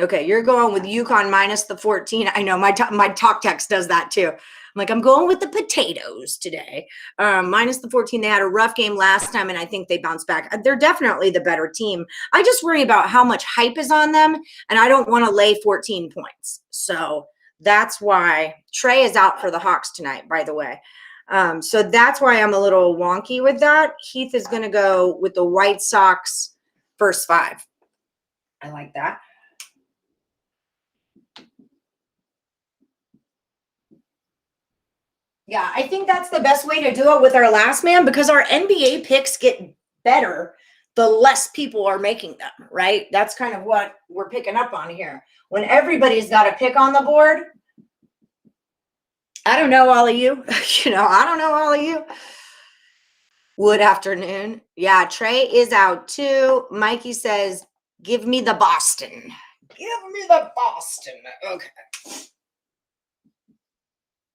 A: Okay, you're going with UConn minus the 14. I know my talk text does that too. I'm going with the potatoes today. Minus the 14. They had a rough game last time, and I think they bounced back. They're definitely the better team. I just worry about how much hype is on them, and I don't want to lay 14 points. So that's why Trey is out for the Hawks tonight, by the way. So that's why I'm a little wonky with that. Heath is going to go with the White Sox first 5. I like that. Yeah, I think that's the best way to do it with our last man because our NBA picks get better the less people are making them, right? That's kind of what we're picking up on here. When everybody's got a pick on the board, I don't know all of you. I don't know all of you. Wood afternoon. Yeah, Trey is out too. Mikey says, give me the Boston. Give me the Boston. Okay.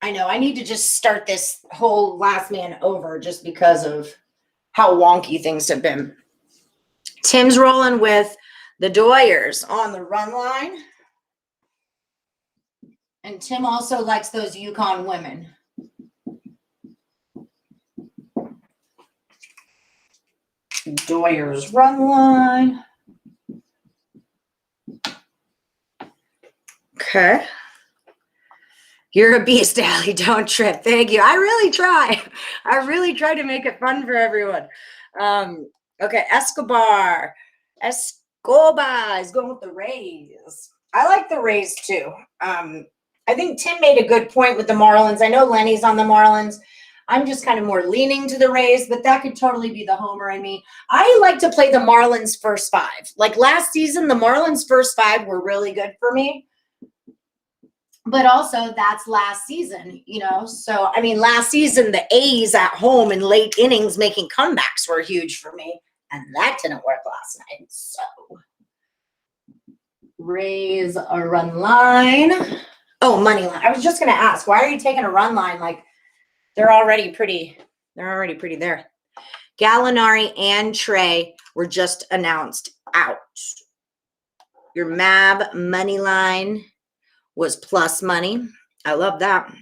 A: I know I need to just start this whole last man over just because of how wonky things have been. Tim's rolling with the Doyers on the run line. And Tim also likes those UConn women. Doyers run line. Okay. You're a beast, Allie. Don't trip. Thank you. I really try. I really try to make it fun for everyone. Okay, Escobar is going with the Rays. I like the Rays too. I think Tim made a good point with the Marlins. I know Lenny's on the Marlins. I'm just kind of more leaning to the Rays, but that could totally be the homer in me. I like to play the Marlins first 5. Like last season, the Marlins first 5 were really good for me. But also that's last season, So, last season, the A's at home in late innings making comebacks were huge for me. And that didn't work last night. So, Rays a run line. Oh, money line. I was just going to ask, why are you taking a run line? Like, they're already pretty there. Gallinari and Trey were just announced out. Your MAB money line was plus money. I love that.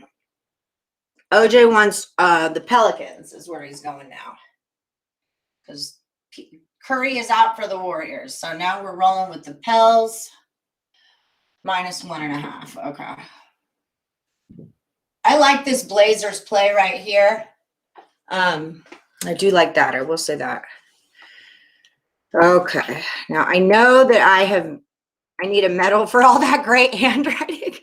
A: OJ wants the Pelicans is where he's going now. Because Curry is out for the Warriors. So now we're rolling with the Pels. Minus 1.5. Okay. I like this Blazers play right here. I do like that. I will say that. Okay. Now I know that I need a medal for all that great handwriting.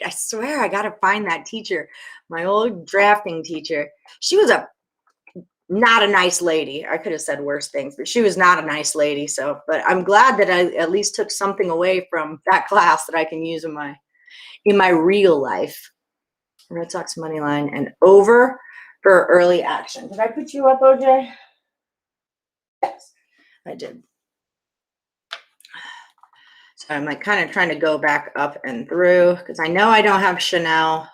A: I swear I got to find that teacher, my old drafting teacher. She was not a nice lady. I could have said worse things, but she was not a nice lady. So, but I'm glad that I at least took something away from that class that I can use in my real life. Red Sox money line and over for early action. Did I put you up, OJ? Yes, I did. So I'm kind of trying to go back up and through because I know I don't have Chanel.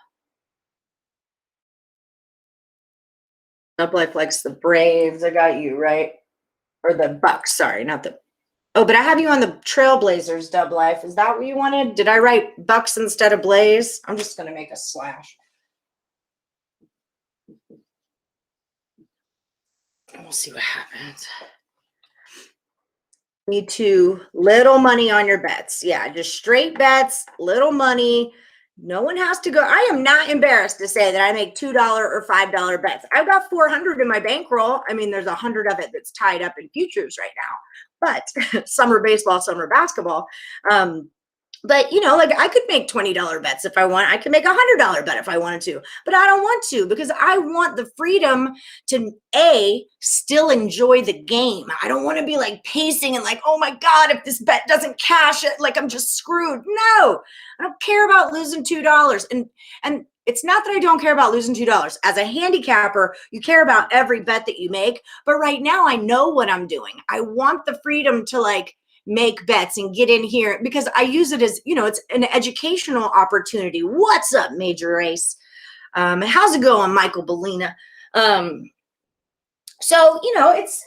A: Dub Life likes the Braves. I got you, right? Or the Bucks, sorry, not the. Oh, but I have you on the Trailblazers, Dub Life. Is that what you wanted? Did I write Bucks instead of Blaze? I'm just going to make a slash. We'll see what happens. Need to little money on your bets. Yeah, just straight bets, little money. No one has to go. I am not embarrassed to say that I make $2 or $5 bets. I've got 400 in my bankroll. I mean, there's 100 of it that's tied up in futures right now. But summer baseball, summer basketball. But, you know, like I could make $20 bets if I want. I could make $100 bet if I wanted to. But I don't want to because I want the freedom to, A, still enjoy the game. I don't want to be like pacing and like, oh, my God, if this bet doesn't cash it, like I'm just screwed. No, I don't care about losing $2. And it's not that I don't care about losing $2. As a handicapper, you care about every bet that you make. But right now, I know what I'm doing. I want the freedom to like make bets and get in here because I use it as, you know, it's an educational opportunity. What's up, Major Ace? How's it going, Michael Bellina? So, you know, it's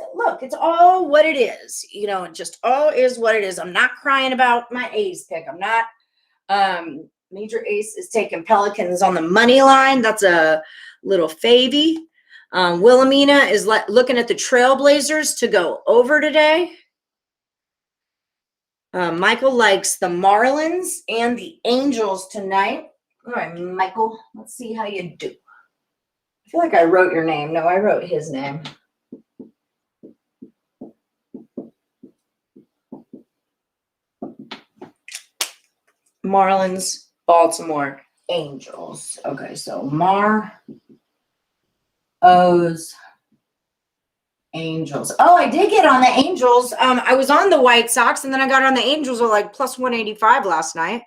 A: all what it is. You know, it just all is what it is. I'm not crying about my A's pick. I'm not. Major Ace is taking Pelicans on the money line. That's a little favy. Wilhelmina is looking at the Trailblazers to go over today. Michael likes the Marlins and the Angels tonight. All right, Michael, let's see how you do. I feel like I wrote your name. No, I wrote his name. Marlins, Baltimore, Angels. Okay, so O's, Angels. Oh, I did get on the Angels. I was on the White Sox, and then I got on the Angels at like plus 185 last night.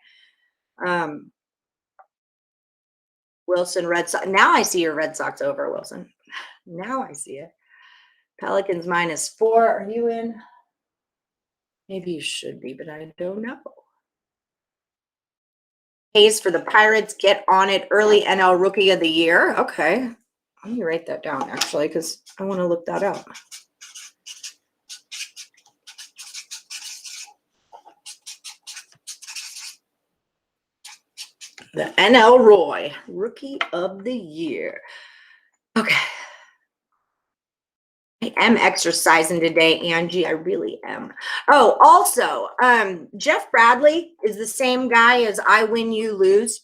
A: Wilson, Red Sox. Now I see your Red Sox over, Wilson. Now I see it. Pelicans -4. Are you in? Maybe you should be, but I don't know. Hayes for the Pirates. Get on it. Early NL Rookie of the Year. Okay. Let me write that down, actually, because I want to look that up. The NL Roy, Rookie of the Year. Okay. I am exercising today, Angie. I really am. Oh, also, Jeff Bradley is the same guy as I Win, You Lose.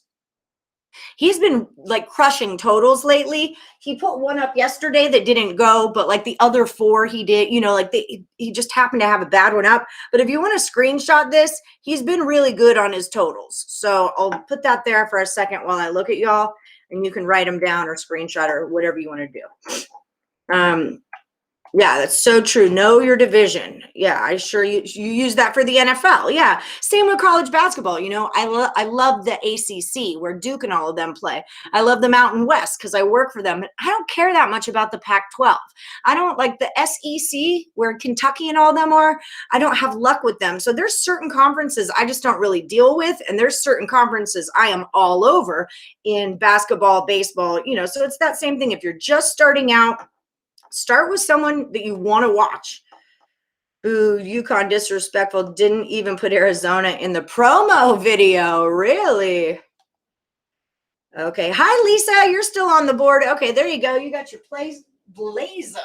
A: He's been like crushing totals lately. He put one up yesterday that didn't go, but like the other 4 he did, you know, like he just happened to have a bad one up. But if you want to screenshot this, he's been really good on his totals. So I'll put that there for a second while I look at y'all, and you can write them down or screenshot or whatever you want to do. Yeah, that's so true. Know your division. Yeah, I sure you use that for the NFL. Yeah, same with college basketball. You know, I love the ACC where Duke and all of them play. I love the Mountain West because I work for them. I don't care that much about the Pac-12. I don't like the SEC where Kentucky and all them are. I don't have luck with them. So there's certain conferences I just don't really deal with, and there's certain conferences I am all over in basketball, baseball. You know, so it's that same thing. If you're just starting out, start with someone that you want to watch. Ooh, UConn disrespectful. Didn't even put Arizona in the promo video. Really? Okay. Hi, Lisa. You're still on the board. Okay, there you go. You got your Blazers.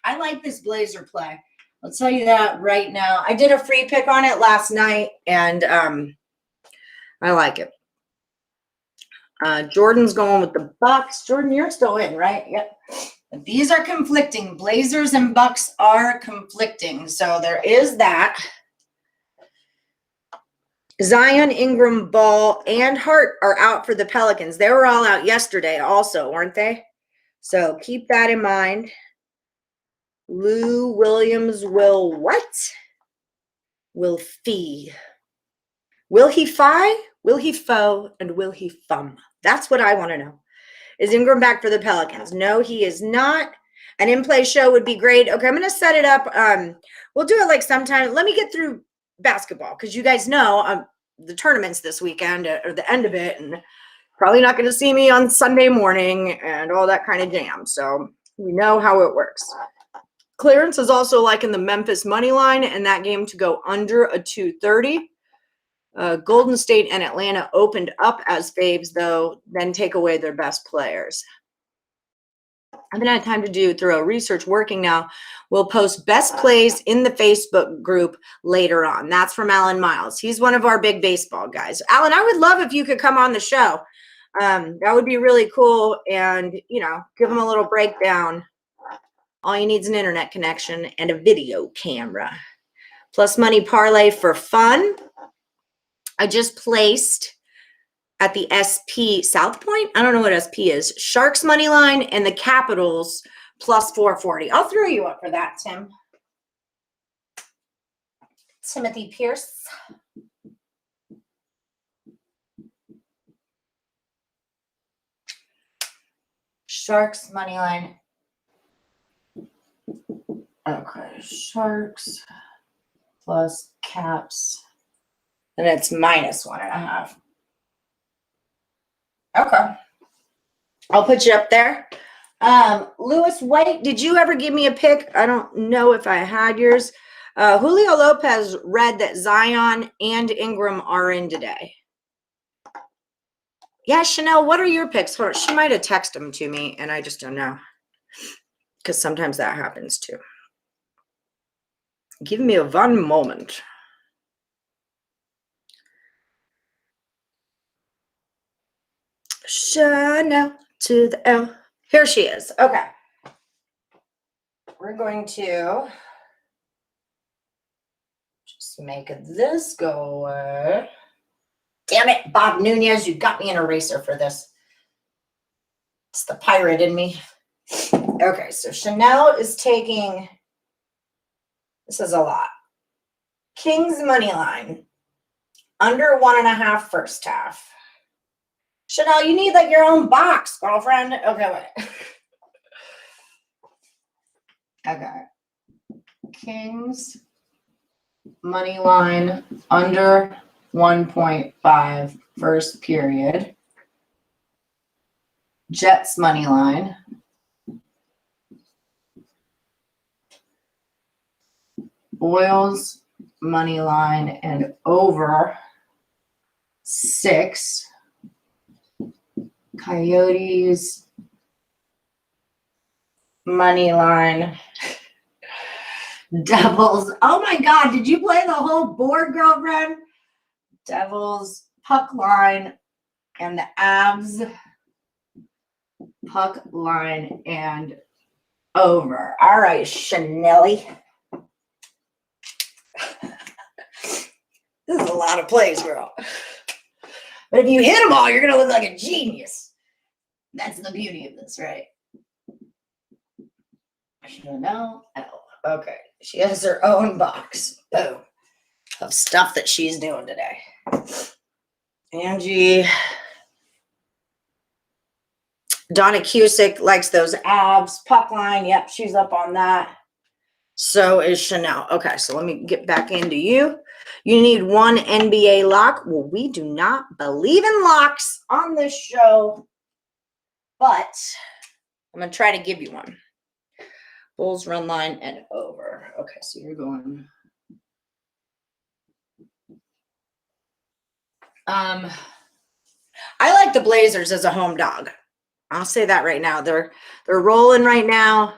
A: I like this Blazer play. I'll tell you that right now. I did a free pick on it last night, and I like it. Jordan's going with the Bucks. Jordan, you're still in, right? Yep. These are conflicting. Blazers and Bucks are conflicting. So there is that. Zion, Ingram, Ball, and Hart are out for the Pelicans. They were all out yesterday also, weren't they? So keep that in mind. Lou Williams will what? Will fee. Will he fi? Will he foe? And will he thumb? That's what I want to know. Is Ingram back for the Pelicans? No, he is not. An in-play show would be great. Okay, I'm going to set it up. We'll do it like sometime. Let me get through basketball because you guys know the tournament's this weekend or the end of it, and probably not going to see me on Sunday morning and all that kind of jam. So We know how it works. Clearance is also like in the Memphis money line and that game to go under a 230. Golden State and Atlanta opened up as faves, though, then take away their best players. I haven't had time to do thorough research working now. We'll post best plays in the Facebook group later on. That's from Alan Miles. He's one of our big baseball guys. Alan, I would love if you could come on the show. That would be really cool. And, you know, give them a little breakdown. All you need is an internet connection and a video camera. Plus money parlay for fun. I just placed at the SP South Point. I don't know what SP is. Sharks money line and the Capitals plus 440. I'll throw you up for that, Tim. Timothy Pierce. Sharks money line. Okay, Sharks plus Caps. And it's -1.5. Okay. I'll put you up there. Lewis White, did you ever give me a pick? I don't know if I had yours. Julio Lopez read that Zion and Ingram are in today. Yeah, Chanel, what are your picks? She might have texted them to me, and I just don't know. Because sometimes that happens too. Give me one moment. Chanel to the L. Here she is. Okay. We're going to just make this go away. Damn it, Bob Nunez, you got me an eraser for this. It's the pirate in me. Okay, so Chanel is taking, this is a lot. Kings money line, under 1.5 first half. Chanel, you need like your own box, girlfriend. Okay, wait. Okay. Kings money line under 1.5 first period. Jets money line. Boils money line and over 6. Coyotes money line. Devils. Oh my God, did you play the whole board, girlfriend? Devils puck line and the Avs puck line and over. All right, Chanelly. This is a lot of plays, girl. But if you hit them all, you're going to look like a genius. That's the beauty of this, right? Chanel L. Okay. She has her own box. Boom. Of stuff that she's doing today. Angie. Donna Cusick likes those abs. Puck line. Yep, she's up on that. So is Chanel. Okay, so let me get back into you. You need one NBA lock. Well, we do not believe in locks on this show, but I'm going to try to give you one. Bulls run line and over. Okay, so you're going. I like the Blazers as a home dog. I'll say that right now. They're rolling right now.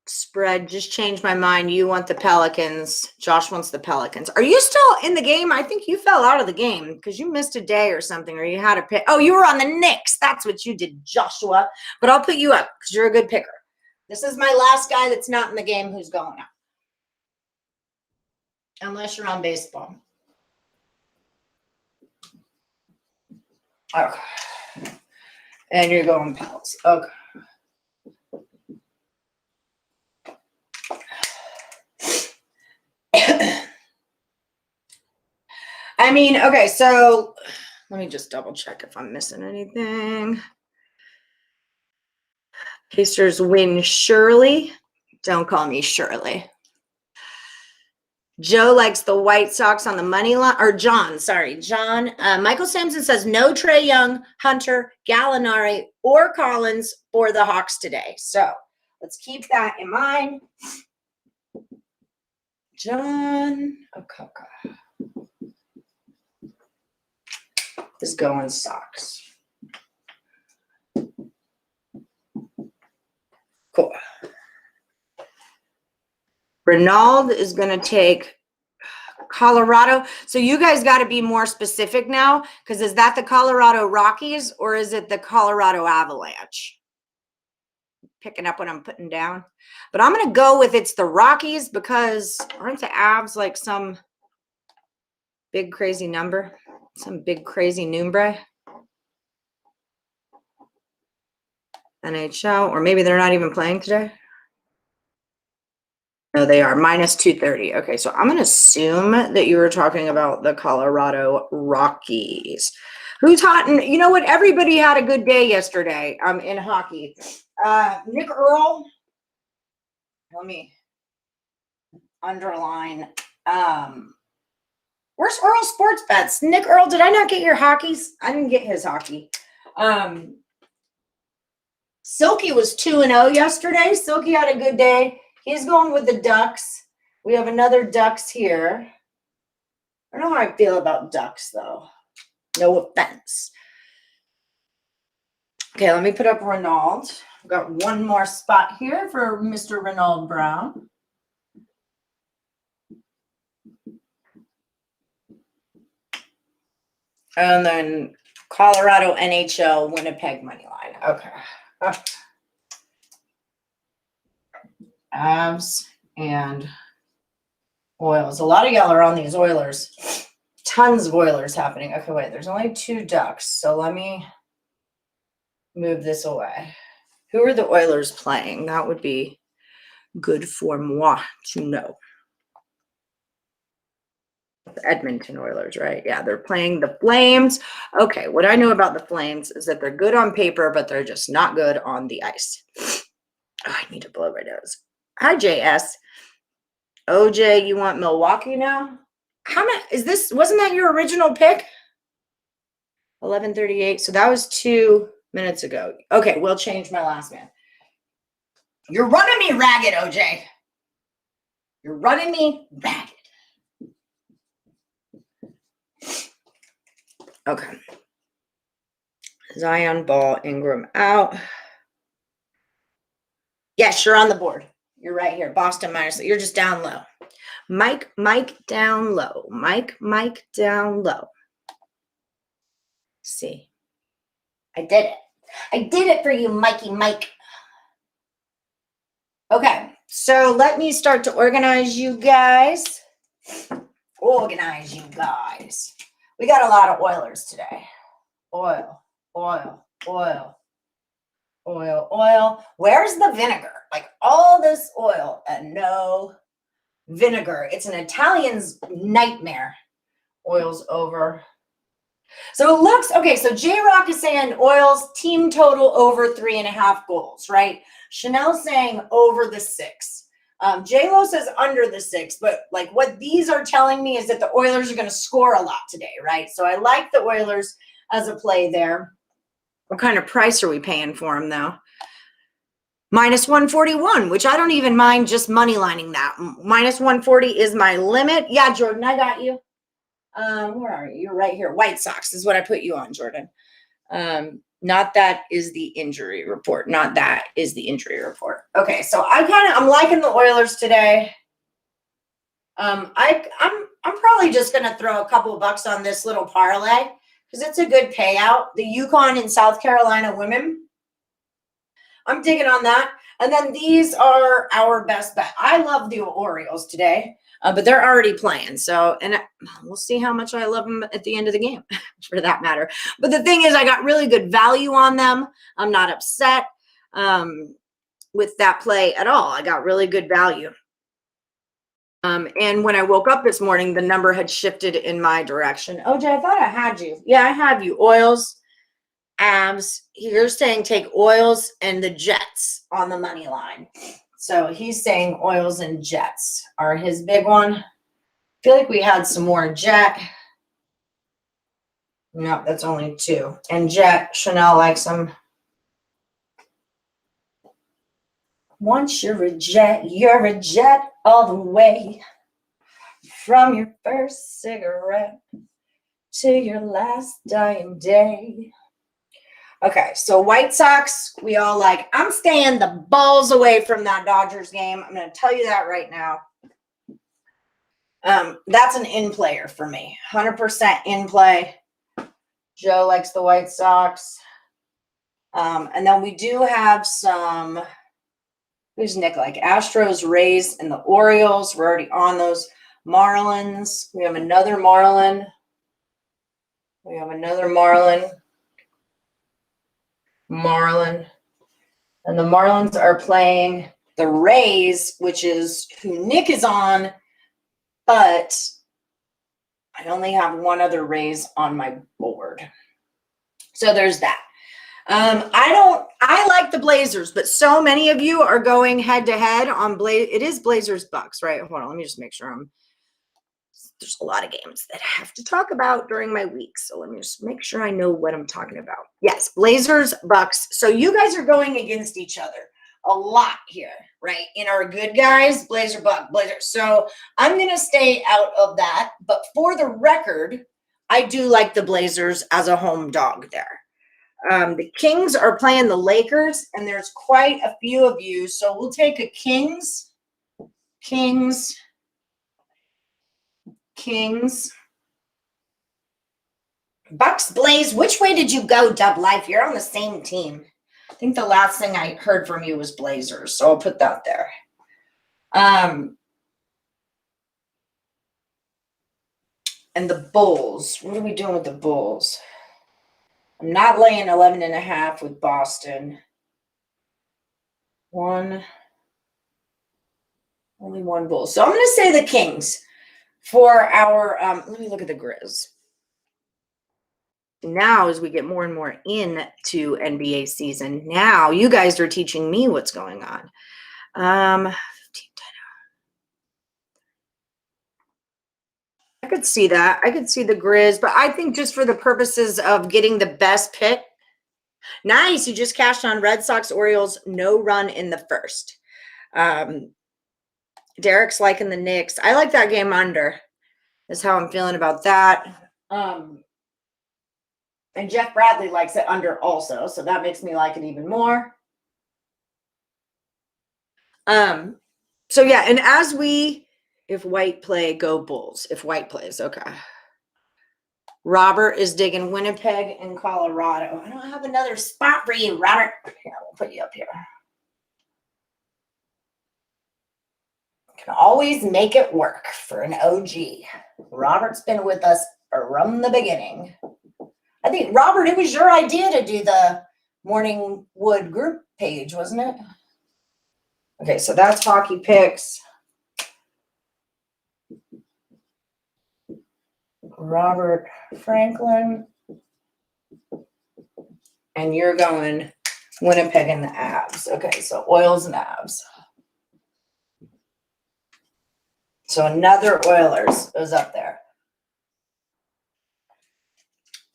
A: Spread just changed my mind. You want the Pelicans. Josh wants the Pelicans. Are you still in the game? I think you fell out of the game because you missed a day or something, or you had a pick. Oh, you were on the Knicks. That's what you did, Joshua. But I'll put you up because you're a good picker. This is my last guy that's not in the game who's going out. Unless you're on baseball. Okay. And you're going Pels. Okay. I mean, okay, so let me just double check if I'm missing anything. Pacers win surely. Don't call me Shirley. Joe likes the White Sox on the money line, or John, sorry, John. Michael Sampson says no Trey Young, Hunter, Gallinari, or Collins for the Hawks today. So let's keep that in mind. John, okay. Is going Sox. Cool. Renaud is going to take Colorado. So you guys got to be more specific now, because is that the Colorado Rockies or is it the Colorado Avalanche? Picking up what I'm putting down. But I'm going to go with it's the Rockies, because aren't the Avs like some big crazy number? Some big crazy number? NHL, or maybe they're not even playing today. No, they are minus 230. Okay, so I'm going to assume that you were talking about the Colorado Rockies. Who's hot? And you know what? Everybody had a good day yesterday in hockey. Nick Earl. Let me underline. Where's Earl Sports Bets? Nick Earl, did I not get your hockeys? I didn't get his hockey. Silky was 2-0 yesterday. Silky had a good day. He's going with the Ducks. We have another Ducks here. I don't know how I feel about Ducks, though. No offense. Okay, let me put up Renaud. I've got one more spot here for Mr. Renaud Brown. And then Colorado NHL Winnipeg money line. Okay. Avs and Oils. A lot of y'all are on these Oilers. Tons of Oilers happening. Okay, wait. There's only 2 Ducks. So let me move this away. Who are the Oilers playing? That would be good for moi to know. The Edmonton Oilers, right? Yeah, they're playing the Flames. Okay, what I know about the Flames is that they're good on paper, but they're just not good on the ice. Oh, I need to blow my nose. Hi, JS. OJ, you want Milwaukee now? How much is this? Wasn't that your original pick? 11:38. So that was 2 minutes ago. Okay, we'll change my last man. You're running me ragged, OJ. You're running me ragged. Okay. Zion, Ball, Ingram out. Yes, you're on the board. You're right here. Boston minus. You're just down low. Mike down low. Mike down low. See. I did it. I did it for you, Mikey Mike. Okay. So let me start to organize you guys. We got a lot of Oilers today. Oil. Where's the vinegar? Like all this oil and no vinegar. It's an Italian's nightmare. Oil's over. So it looks, okay, so J-Rock is saying Oil's team total over 3.5 goals, right? Chanel's saying over the 6. J-Lo says under the 6, but like what these are telling me is that the Oilers are going to score a lot today, right? So I like the Oilers as a play there. What kind of price are we paying for them, though? Minus 141, which I don't even mind just money lining that. Minus 140 is my limit. Yeah, Jordan, I got you. Where are you? You're right here. White Sox is what I put you on, Jordan. Not that is the injury report. Not that is the injury report. Okay, so I'm liking the Oilers today. I'm probably just gonna throw a couple of bucks on this little parlay because it's a good payout. The Yukon and South Carolina women. I'm digging on that. And then these are our best bet. I love the Orioles today, but they're already playing. So, and we'll see how much I love them at the end of the game, for that matter. But the thing is, I got really good value on them. I'm not upset with that play at all. I got really good value. And when I woke up this morning, the number had shifted in my direction. OJ, I thought I had you. Yeah, I have you. Oils, Avs. You're saying take Oils and the Jets on the money line. So he's saying Oils and Jets are his big one. feel like we had some more Jet. No, that's only 2. And Jet, Chanel likes them. Once you're a jet all the way. From your first cigarette to your last dying day. Okay, so White Sox, we all like. I'm staying the balls away from that Dodgers game. I'm going to tell you that right now. That's an in player for me. 100% in play. Joe likes the White Sox. And then we do have some, who's Nick like? Astros, Rays, and the Orioles. We're already on those. Marlins. We have another Marlin. Marlin. And the Marlins are playing the Rays, which is who Nick is on, but I only have one other Rays on my board. So there's that. I like the Blazers, but so many of you are going head to head on it is Blazers Bucks, right? Hold on, let me just make sure there's a lot of games that I have to talk about during my week. So let me just make sure I know what I'm talking about. Yes, Blazers, Bucks. So you guys are going against each other a lot here, right? In our good guys, Blazer, Buck, Blazer. So I'm going to stay out of that. But for the record, I do like the Blazers as a home dog there. The Kings are playing the Lakers, and there's quite a few of you. So we'll take a Kings. Bucks, Blaze, which way did you go, Dub Life? You're on the same team. I think the last thing I heard from you was Blazers, so I'll put that there. And the Bulls. What are we doing with the Bulls? I'm not laying 11.5 with Boston. Only one Bull. So I'm going to say the Kings. For our, let me look at the Grizz. Now, as we get more and more into NBA season, now you guys are teaching me what's going on. 15, 10. I could see that. I could see the Grizz, but I think just for the purposes of getting the best pick. Nice. You just cashed on Red Sox, Orioles, no run in the first. Derek's liking the Knicks. I like that game under. Is how I'm feeling about that. And Jeff Bradley likes it under also, so that makes me like it even more. So yeah, and if White play, go Bulls. If White plays, okay. Robert is digging Winnipeg and Colorado. I don't have another spot for you, Robert. Here, we'll put you up here. Can always make it work for an OG. Robert's been with us from the beginning. I think, Robert, it was your idea to do the Morning Wood group page, wasn't it? Okay, so that's hockey picks. Robert Franklin. And you're going Winnipeg and the Avs. Okay, so Oils and Avs. So another Oilers is up there.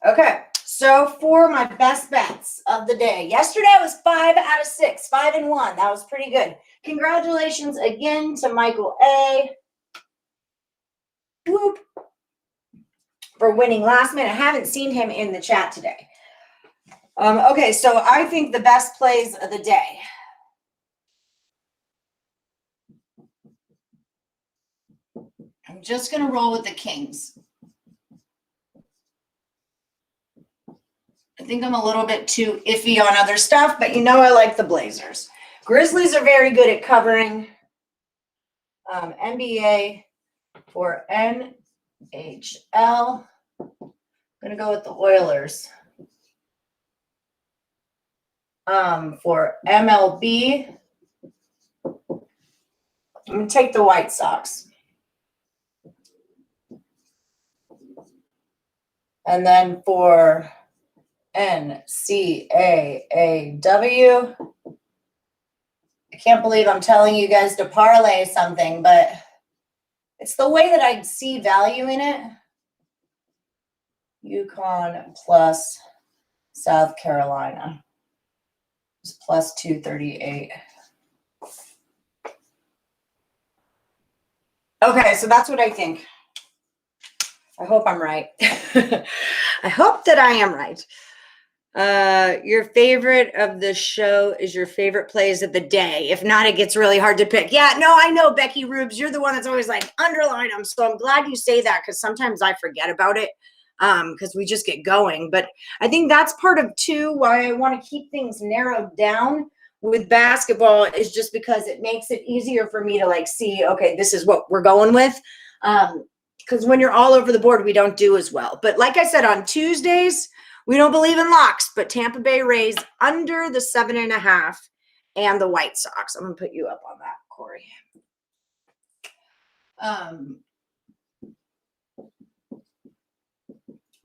A: Okay, so for my best bets of the day. Yesterday was 5 out of 6, 5 and 1. That was pretty good. Congratulations again to Michael A. Whoop. For winning last minute. I haven't seen him in the chat today. Okay, so I think the best plays of the day. I'm just going to roll with the Kings. I think I'm a little bit too iffy on other stuff, but you know I like the Blazers. Grizzlies are very good at covering. NBA for NHL. I'm going to go with the Oilers. For MLB, I'm going to take the White Sox. And then for NCAAW, I can't believe I'm telling you guys to parlay something, but It's the way that I see value in it. UConn plus South Carolina is plus 238. Okay, so that's what I think. I hope I'm right. I hope that I am right. Your favorite of the show is your favorite plays of the day. If not, it gets really hard to pick. Yeah, no, I know, Becky Rubes. You're the one that's always like, underline them. So I'm glad you say that because sometimes I forget about it because we just get going. But I think that's part of, too, why I want to keep things narrowed down with basketball is just because it makes it easier for me to, like, see, okay, this is what we're going with. Because when you're all over the board, we don't do as well. But like I said, on Tuesdays, we don't believe in locks, but Tampa Bay Rays under the 7.5 and the White Sox. I'm going to put you up on that, Corey.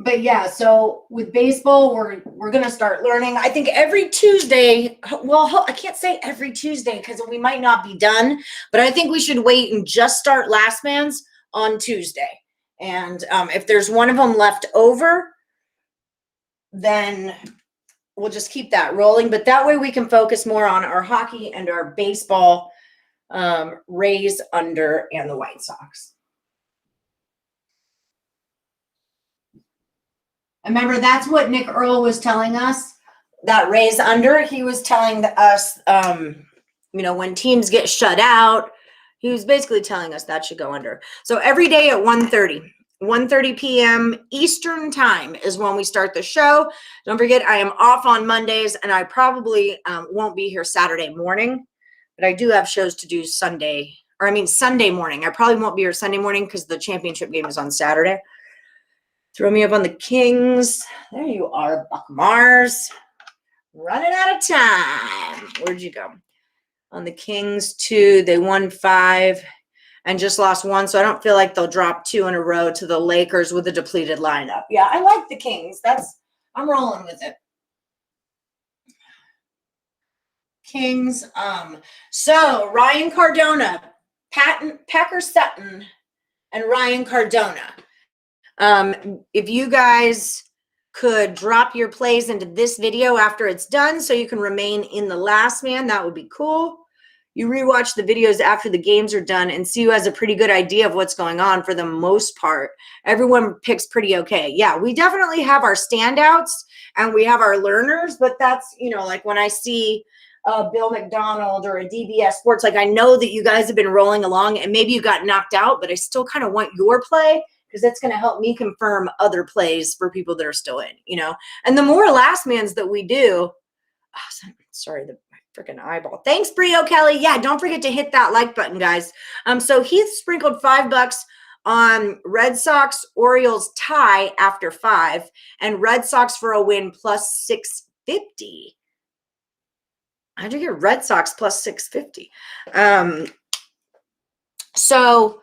A: But yeah, so with baseball, we're going to start learning. I think every Tuesday, well, I can't say every Tuesday because we might not be done, but I think we should wait and just start Last Man's on Tuesday. And if there's one of them left over, then we'll just keep that rolling. But that way we can focus more on our hockey and our baseball, Rays under and the White Sox. Remember, that's what Nick Earl was telling us, that Rays under. He was telling us, when teams get shut out, he was basically telling us that should go under. So every day at 1:30 p.m. Eastern time is when we start the show. Don't forget, I am off on Mondays, and I probably won't be here Saturday morning, but I do have shows to do Sunday morning. I probably won't be here Sunday morning because the championship game is on Saturday. Throw me up on the Kings. There you are, Buck Mars. Running out of time. Where'd you go? On the Kings, 2. They won 5 and just lost 1. So I don't feel like they'll drop 2 in a row to the Lakers with a depleted lineup. Yeah, I like the Kings. I'm rolling with it. Kings. So Ryan Cardona, Packer Sutton, and Ryan Cardona. If you guys could drop your plays into this video after it's done so you can remain in the Last Man, that would be cool. You rewatch the videos after the games are done and see who has a pretty good idea of what's going on for the most part. Everyone picks pretty okay. Yeah, we definitely have our standouts and we have our learners, but that's, like when I see Bill McDonald or a DBS Sports, like I know that you guys have been rolling along and maybe you got knocked out, but I still kind of want your play because that's going to help me confirm other plays for people that are still in, And the more Last Mans that we do, sorry, the freaking eyeball. Thanks, Brio Kelly. Yeah, don't forget to hit that like button, guys. So Heath sprinkled $5 on Red Sox Orioles tie after 5 and Red Sox for a win plus 650. How'd you get Red Sox plus 650? So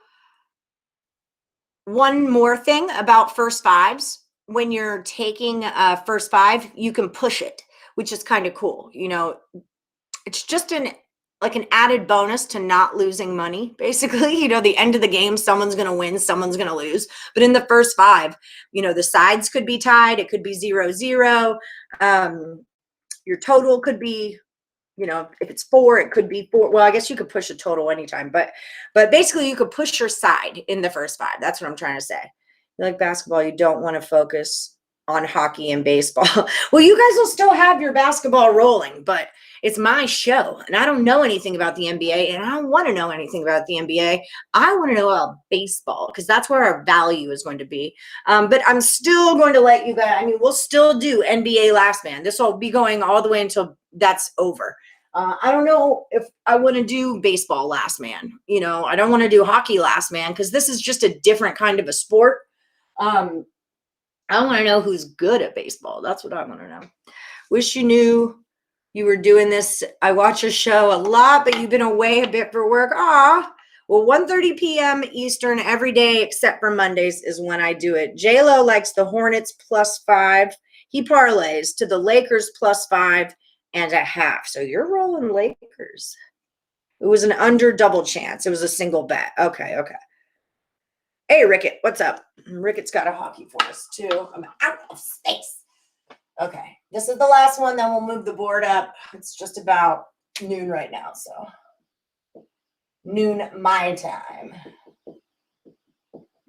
A: one more thing about first fives. When you're taking first 5, you can push it, which is kind of cool. It's just an added bonus to not losing money, basically. The end of the game, someone's going to win, someone's going to lose. But in the first 5, the sides could be tied. It could be 0-0. Your total could be, if it's 4, it could be 4. Well, I guess you could push a total anytime. But basically, you could push your side in the first 5. That's what I'm trying to say. You like basketball, you don't want to focus on hockey and baseball. Well, you guys will still have your basketball rolling, but it's my show, and I don't know anything about the NBA, and I don't want to know anything about the NBA. I want to know about baseball because that's where our value is going to be. But I'm still going to let you guys, we'll still do NBA Last Man. This will be going all the way until that's over. I don't know if I want to do baseball Last Man. I don't want to do hockey Last Man because this is just a different kind of a sport. I want to know who's good at baseball. That's what I want to know. Wish you knew you were doing this. I watch your show a lot, but you've been away a bit for work. Well, 1:30 p.m. Eastern every day except for Mondays is when I do it. J-Lo likes the Hornets plus 5. He parlays to the Lakers plus 5.5. So you're rolling Lakers. It was an under double chance. It was a single bet. Okay. Hey, Rickett, what's up? Ricket's got a hockey for us, too. I'm out of space. Okay, this is the last one. Then we'll move the board up. It's just about noon right now, so noon my time.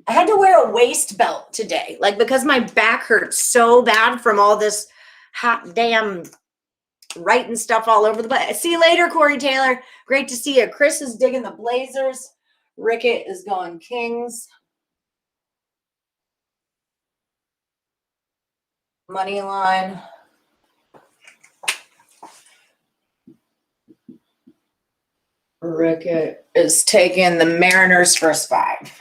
A: I had to wear a waist belt today, like because my back hurts so bad from all this hot damn writing stuff all over the place. See you later, Corey Taylor. Great to see you. Chris is digging the Blazers. Rickett is going Kings. Money line. Rickett is taking the Mariners first 5.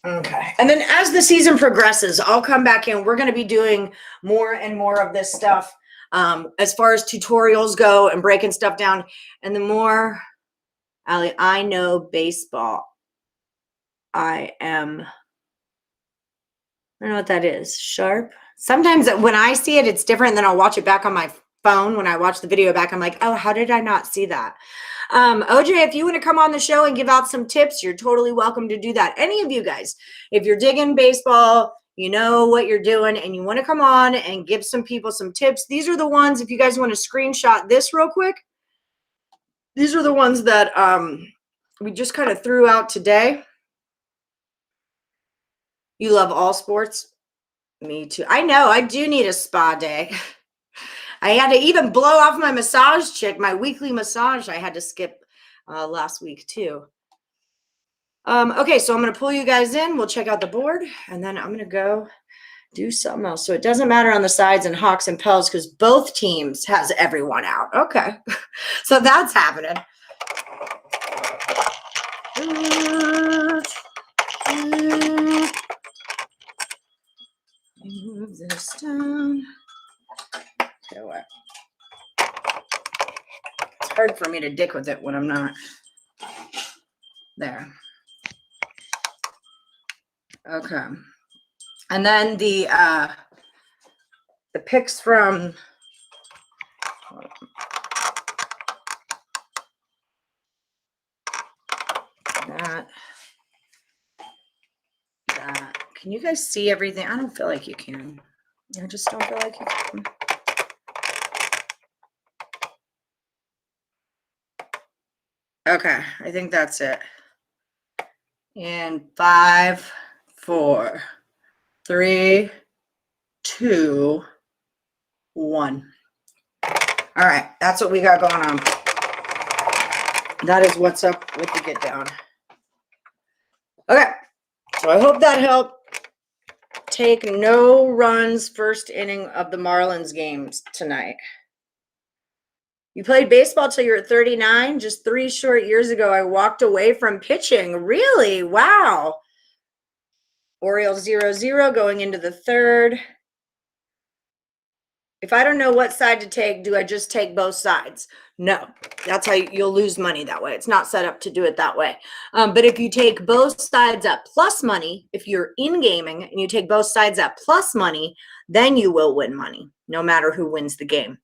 A: Okay. And then as the season progresses, I'll come back in. We're going to be doing more and more of this stuff as far as tutorials go and breaking stuff down. And the more, Allie, I know baseball, I don't know what that is. Sharp. Sometimes when I see it, it's different. Then I'll watch it back on my phone. When I watch the video back, I'm like, oh, how did I not see that? OJ, if you want to come on the show and give out some tips, you're totally welcome to do that. Any of you guys, if you're digging baseball, you know what you're doing, and you want to come on and give some people some tips, these are the ones, if you guys want to screenshot this real quick, these are the ones that we just kind of threw out today. You love all sports? Me too. I know, I do need a spa day. I had to even blow off my massage chick, my weekly massage. I had to skip last week too. Okay, so I'm going to pull you guys in. We'll check out the board, and then I'm going to go do something else. So it doesn't matter on the sides and Hawks and Pels because both teams has everyone out. Okay, so that's happening. Move this down. Okay, what? It's hard for me to dick with it when I'm not there. Okay. And then the picks from that. Can you guys see everything? I don't feel like you can. I just don't feel like you can. Okay, I think that's it. And 5, 4, 3, 2, 1. All right, that's what we got going on. That is what's up with the get down. Okay, so I hope that helped. Take no runs first inning of the Marlins games tonight. You played baseball till you were 39. Just 3 short years ago, I walked away from pitching. Really? Wow. Orioles 0-0 going into the 3rd. If I don't know what side to take, do I just take both sides? No, that's how you'll lose money that way. It's not set up to do it that way. But if you take both sides at plus money, if you're in gaming and you take both sides at plus money, then you will win money, no matter who wins the game.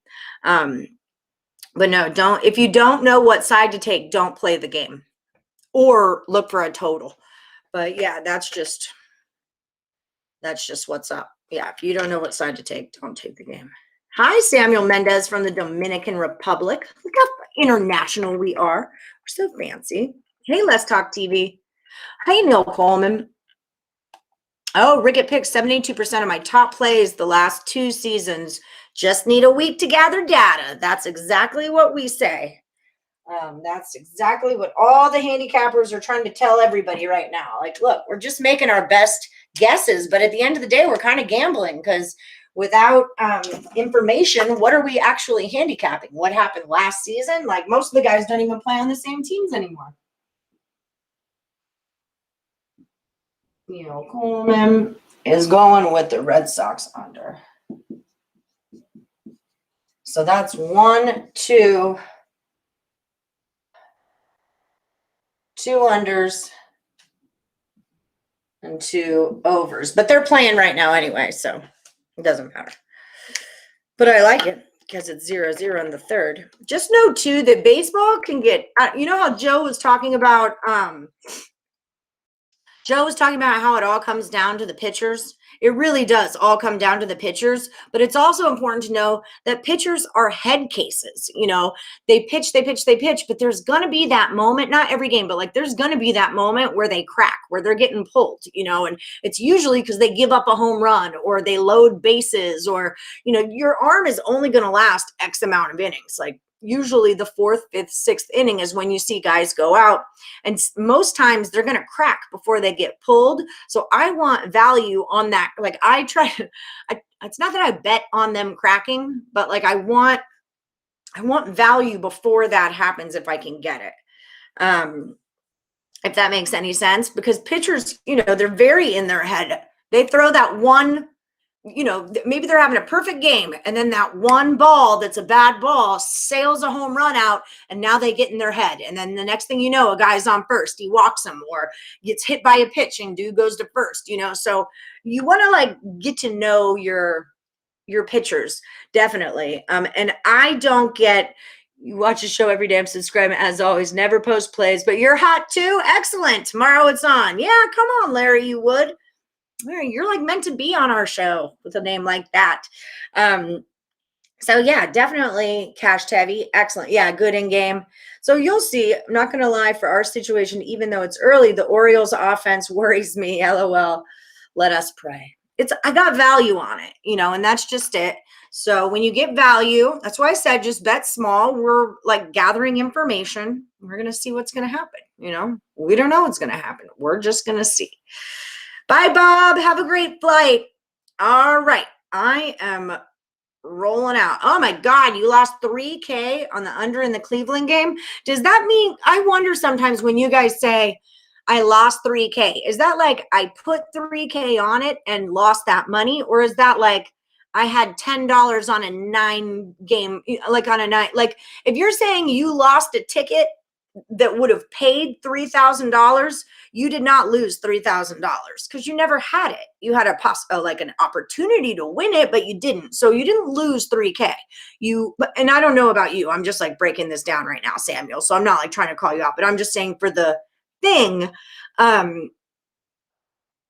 A: But no, don't. If you don't know what side to take, don't play the game or look for a total. But yeah, that's just what's up. Yeah, if you don't know what side to take, don't take the game. Hi, Samuel Mendez from the Dominican Republic. Look how international we are. We're so fancy. Hey, Let's Talk TV. Hey, Neil Coleman. Oh, Rickett picked 72% of my top plays the last 2 seasons. Just need a week to gather data. That's exactly what we say. That's exactly what all the handicappers are trying to tell everybody right now. Like, look, we're just making our best guesses, but at the end of the day, we're kind of gambling because without information, what are we actually handicapping? What happened last season? Like, most of the guys don't even play on the same teams anymore. Neil Coleman is going with the Red Sox under. So that's 1, 2, 2 unders and 2 overs. But they're playing right now anyway, so it doesn't matter. But I like it. because it's 0-0 in the third. Just know too that baseball can get, you know how Joe was talking about how it all comes down to the pitchers. It really does all come down to the pitchers, but it's also important to know that pitchers are head cases. You know, they pitch, but there's going to be that moment, not every game, but like there's going to be that moment where they crack, where they're getting pulled, you know, and it's usually because they give up a home run or they load bases or, you know, your arm is only going to last X amount of innings. Like usually the fourth, fifth, sixth inning is when you see guys go out. And most times they're going to crack before they get pulled. So I want value on that. Like I try to, it's not that I bet on them cracking, but like I want value before that happens if I can get it. If that makes any sense, because pitchers, you know, they're very in their head. They throw that one, you know, maybe they're having a perfect game and then that one ball that's a bad ball sails a home run out and now they get in their head. And then the next thing you know, a guy's on first, he walks him or gets hit by a pitch and dude goes to first, you know? So you want to like get to know your pitchers, definitely. And I don't get, you watch the show every day. I'm subscribing as always, never post plays, but you're hot too. Excellent. Tomorrow it's on. Yeah. Come on, Larry, you would. You're like meant to be on our show with a name like that. So yeah, definitely cashed heavy. Excellent. Yeah, good in game. So you'll see, I'm not going to lie, for our situation, even though it's early, the Orioles offense worries me. LOL. Let us pray. I got value on it, you know, and that's just it. So when you get value, that's why I said just bet small. We're like gathering information. We're going to see what's going to happen. You know, we don't know what's going to happen. We're just going to see. Bye, Bob. Have a great flight. All right. I am rolling out. Oh, my God. You lost $3K on the under in the Cleveland game. Does that mean, I wonder sometimes when you guys say, I lost $3K, is that like I put $3K on it and lost that money? Or is that like I had $10 on a 9 game, like on a 9, like if you're saying you lost a ticket that would have paid $3,000, you did not lose $3,000 because you never had it. You had like an opportunity to win it, but you didn't. So you didn't lose $3K. And I don't know about you. I'm just like breaking this down right now, Samuel. So I'm not like trying to call you out, but I'm just saying for the thing,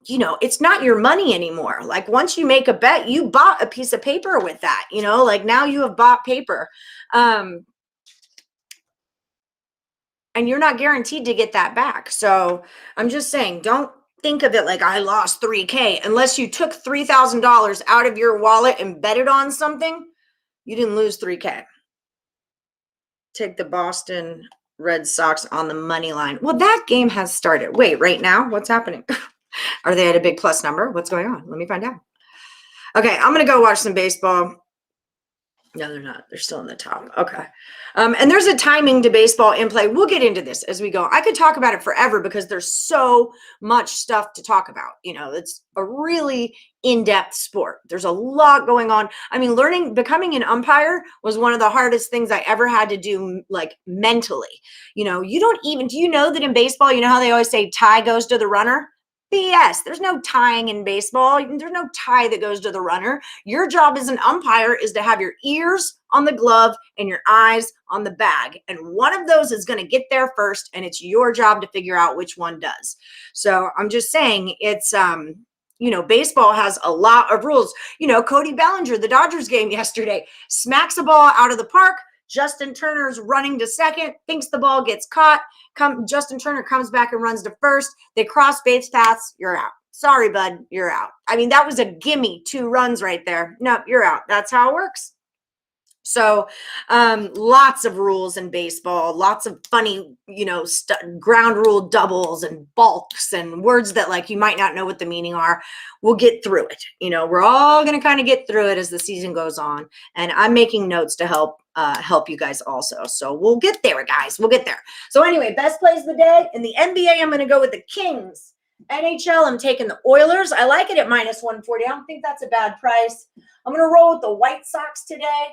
A: you know, it's not your money anymore. Like once you make a bet, you bought a piece of paper with that, you know, like now you have bought paper. And you're not guaranteed to get that back. So I'm just saying, don't think of it like I lost $3K. Unless you took $3,000 out of your wallet and bet it on something, you didn't lose $3K. Take the Boston Red Sox on the money line. Well, that game has started. Wait, right now? What's happening? Are they at a big plus number? What's going on? Let me find out. Okay, I'm going to go watch some baseball. No, they're not. They're still in the top. Okay. And there's a timing to baseball in play. We'll get into this as we go. I could talk about it forever because there's so much stuff to talk about. You know, it's a really in-depth sport. There's a lot going on. I mean, becoming an umpire was one of the hardest things I ever had to do, like mentally. You know, do you know that in baseball, you know how they always say tie goes to the runner? BS. There's no tying in baseball. There's no tie that goes to the runner. Your job as an umpire is to have your ears on the glove and your eyes on the bag. And one of those is going to get there first, and it's your job to figure out which one does. So I'm just saying it's, you know, baseball has a lot of rules. You know, Cody Bellinger, the Dodgers game yesterday, smacks a ball out of the park. Justin Turner's running to second, thinks the ball gets caught. Justin Turner comes back and runs to first. They cross base paths. You're out. Sorry, bud. You're out. I mean, that was a gimme 2 runs right there. Nope, you're out. That's how it works. So lots of rules in baseball, lots of funny, you know, ground rule doubles and balks and words that like you might not know what the meaning are. We'll get through it. You know, we're all going to kind of get through it as the season goes on. And I'm making notes to help you guys also. So we'll get there, guys. We'll get there. So anyway, best plays of the day. In the NBA, I'm going to go with the Kings. NHL, I'm taking the Oilers. I like it at -140. I don't think that's a bad price. I'm going to roll with the White Sox today.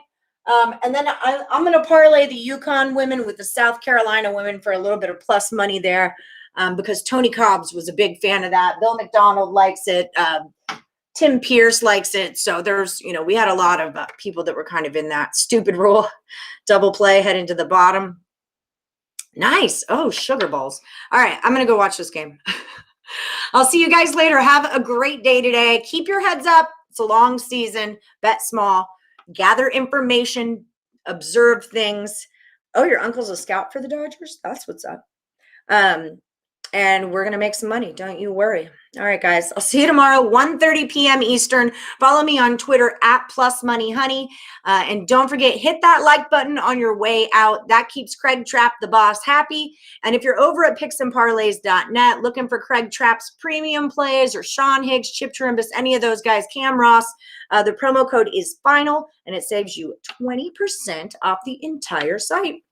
A: And then I'm going to parlay the Yukon women with the South Carolina women for a little bit of plus money there because Tony Cobbs was a big fan of that. Bill McDonald likes it. Tim Pierce likes it. So there's, we had a lot of people that were kind of in that stupid rule. Double play, head into the bottom. Nice. Oh, sugar balls. All right, I'm going to go watch this game. I'll see you guys later. Have a great day today. Keep your heads up. It's a long season. Bet small. Gather information. Observe things. Oh, your uncle's a scout for the Dodgers? That's what's up. And we're going to make some money. Don't you worry. All right, guys. I'll see you tomorrow, 1:30 p.m. Eastern. Follow me on Twitter at @PlusMoneyHoney. And don't forget, hit that like button on your way out. That keeps Craig Trapp, the boss, happy. And if you're over at picksandparlays.net looking for Craig Trapp's premium plays or Sean Higgs, Chip Trimbus, any of those guys, Cam Ross, the promo code is FINAL, and it saves you 20% off the entire site.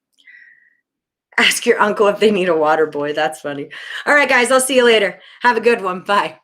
A: Ask your uncle if they need a water boy. That's funny. All right, guys, I'll see you later. Have a good one. Bye.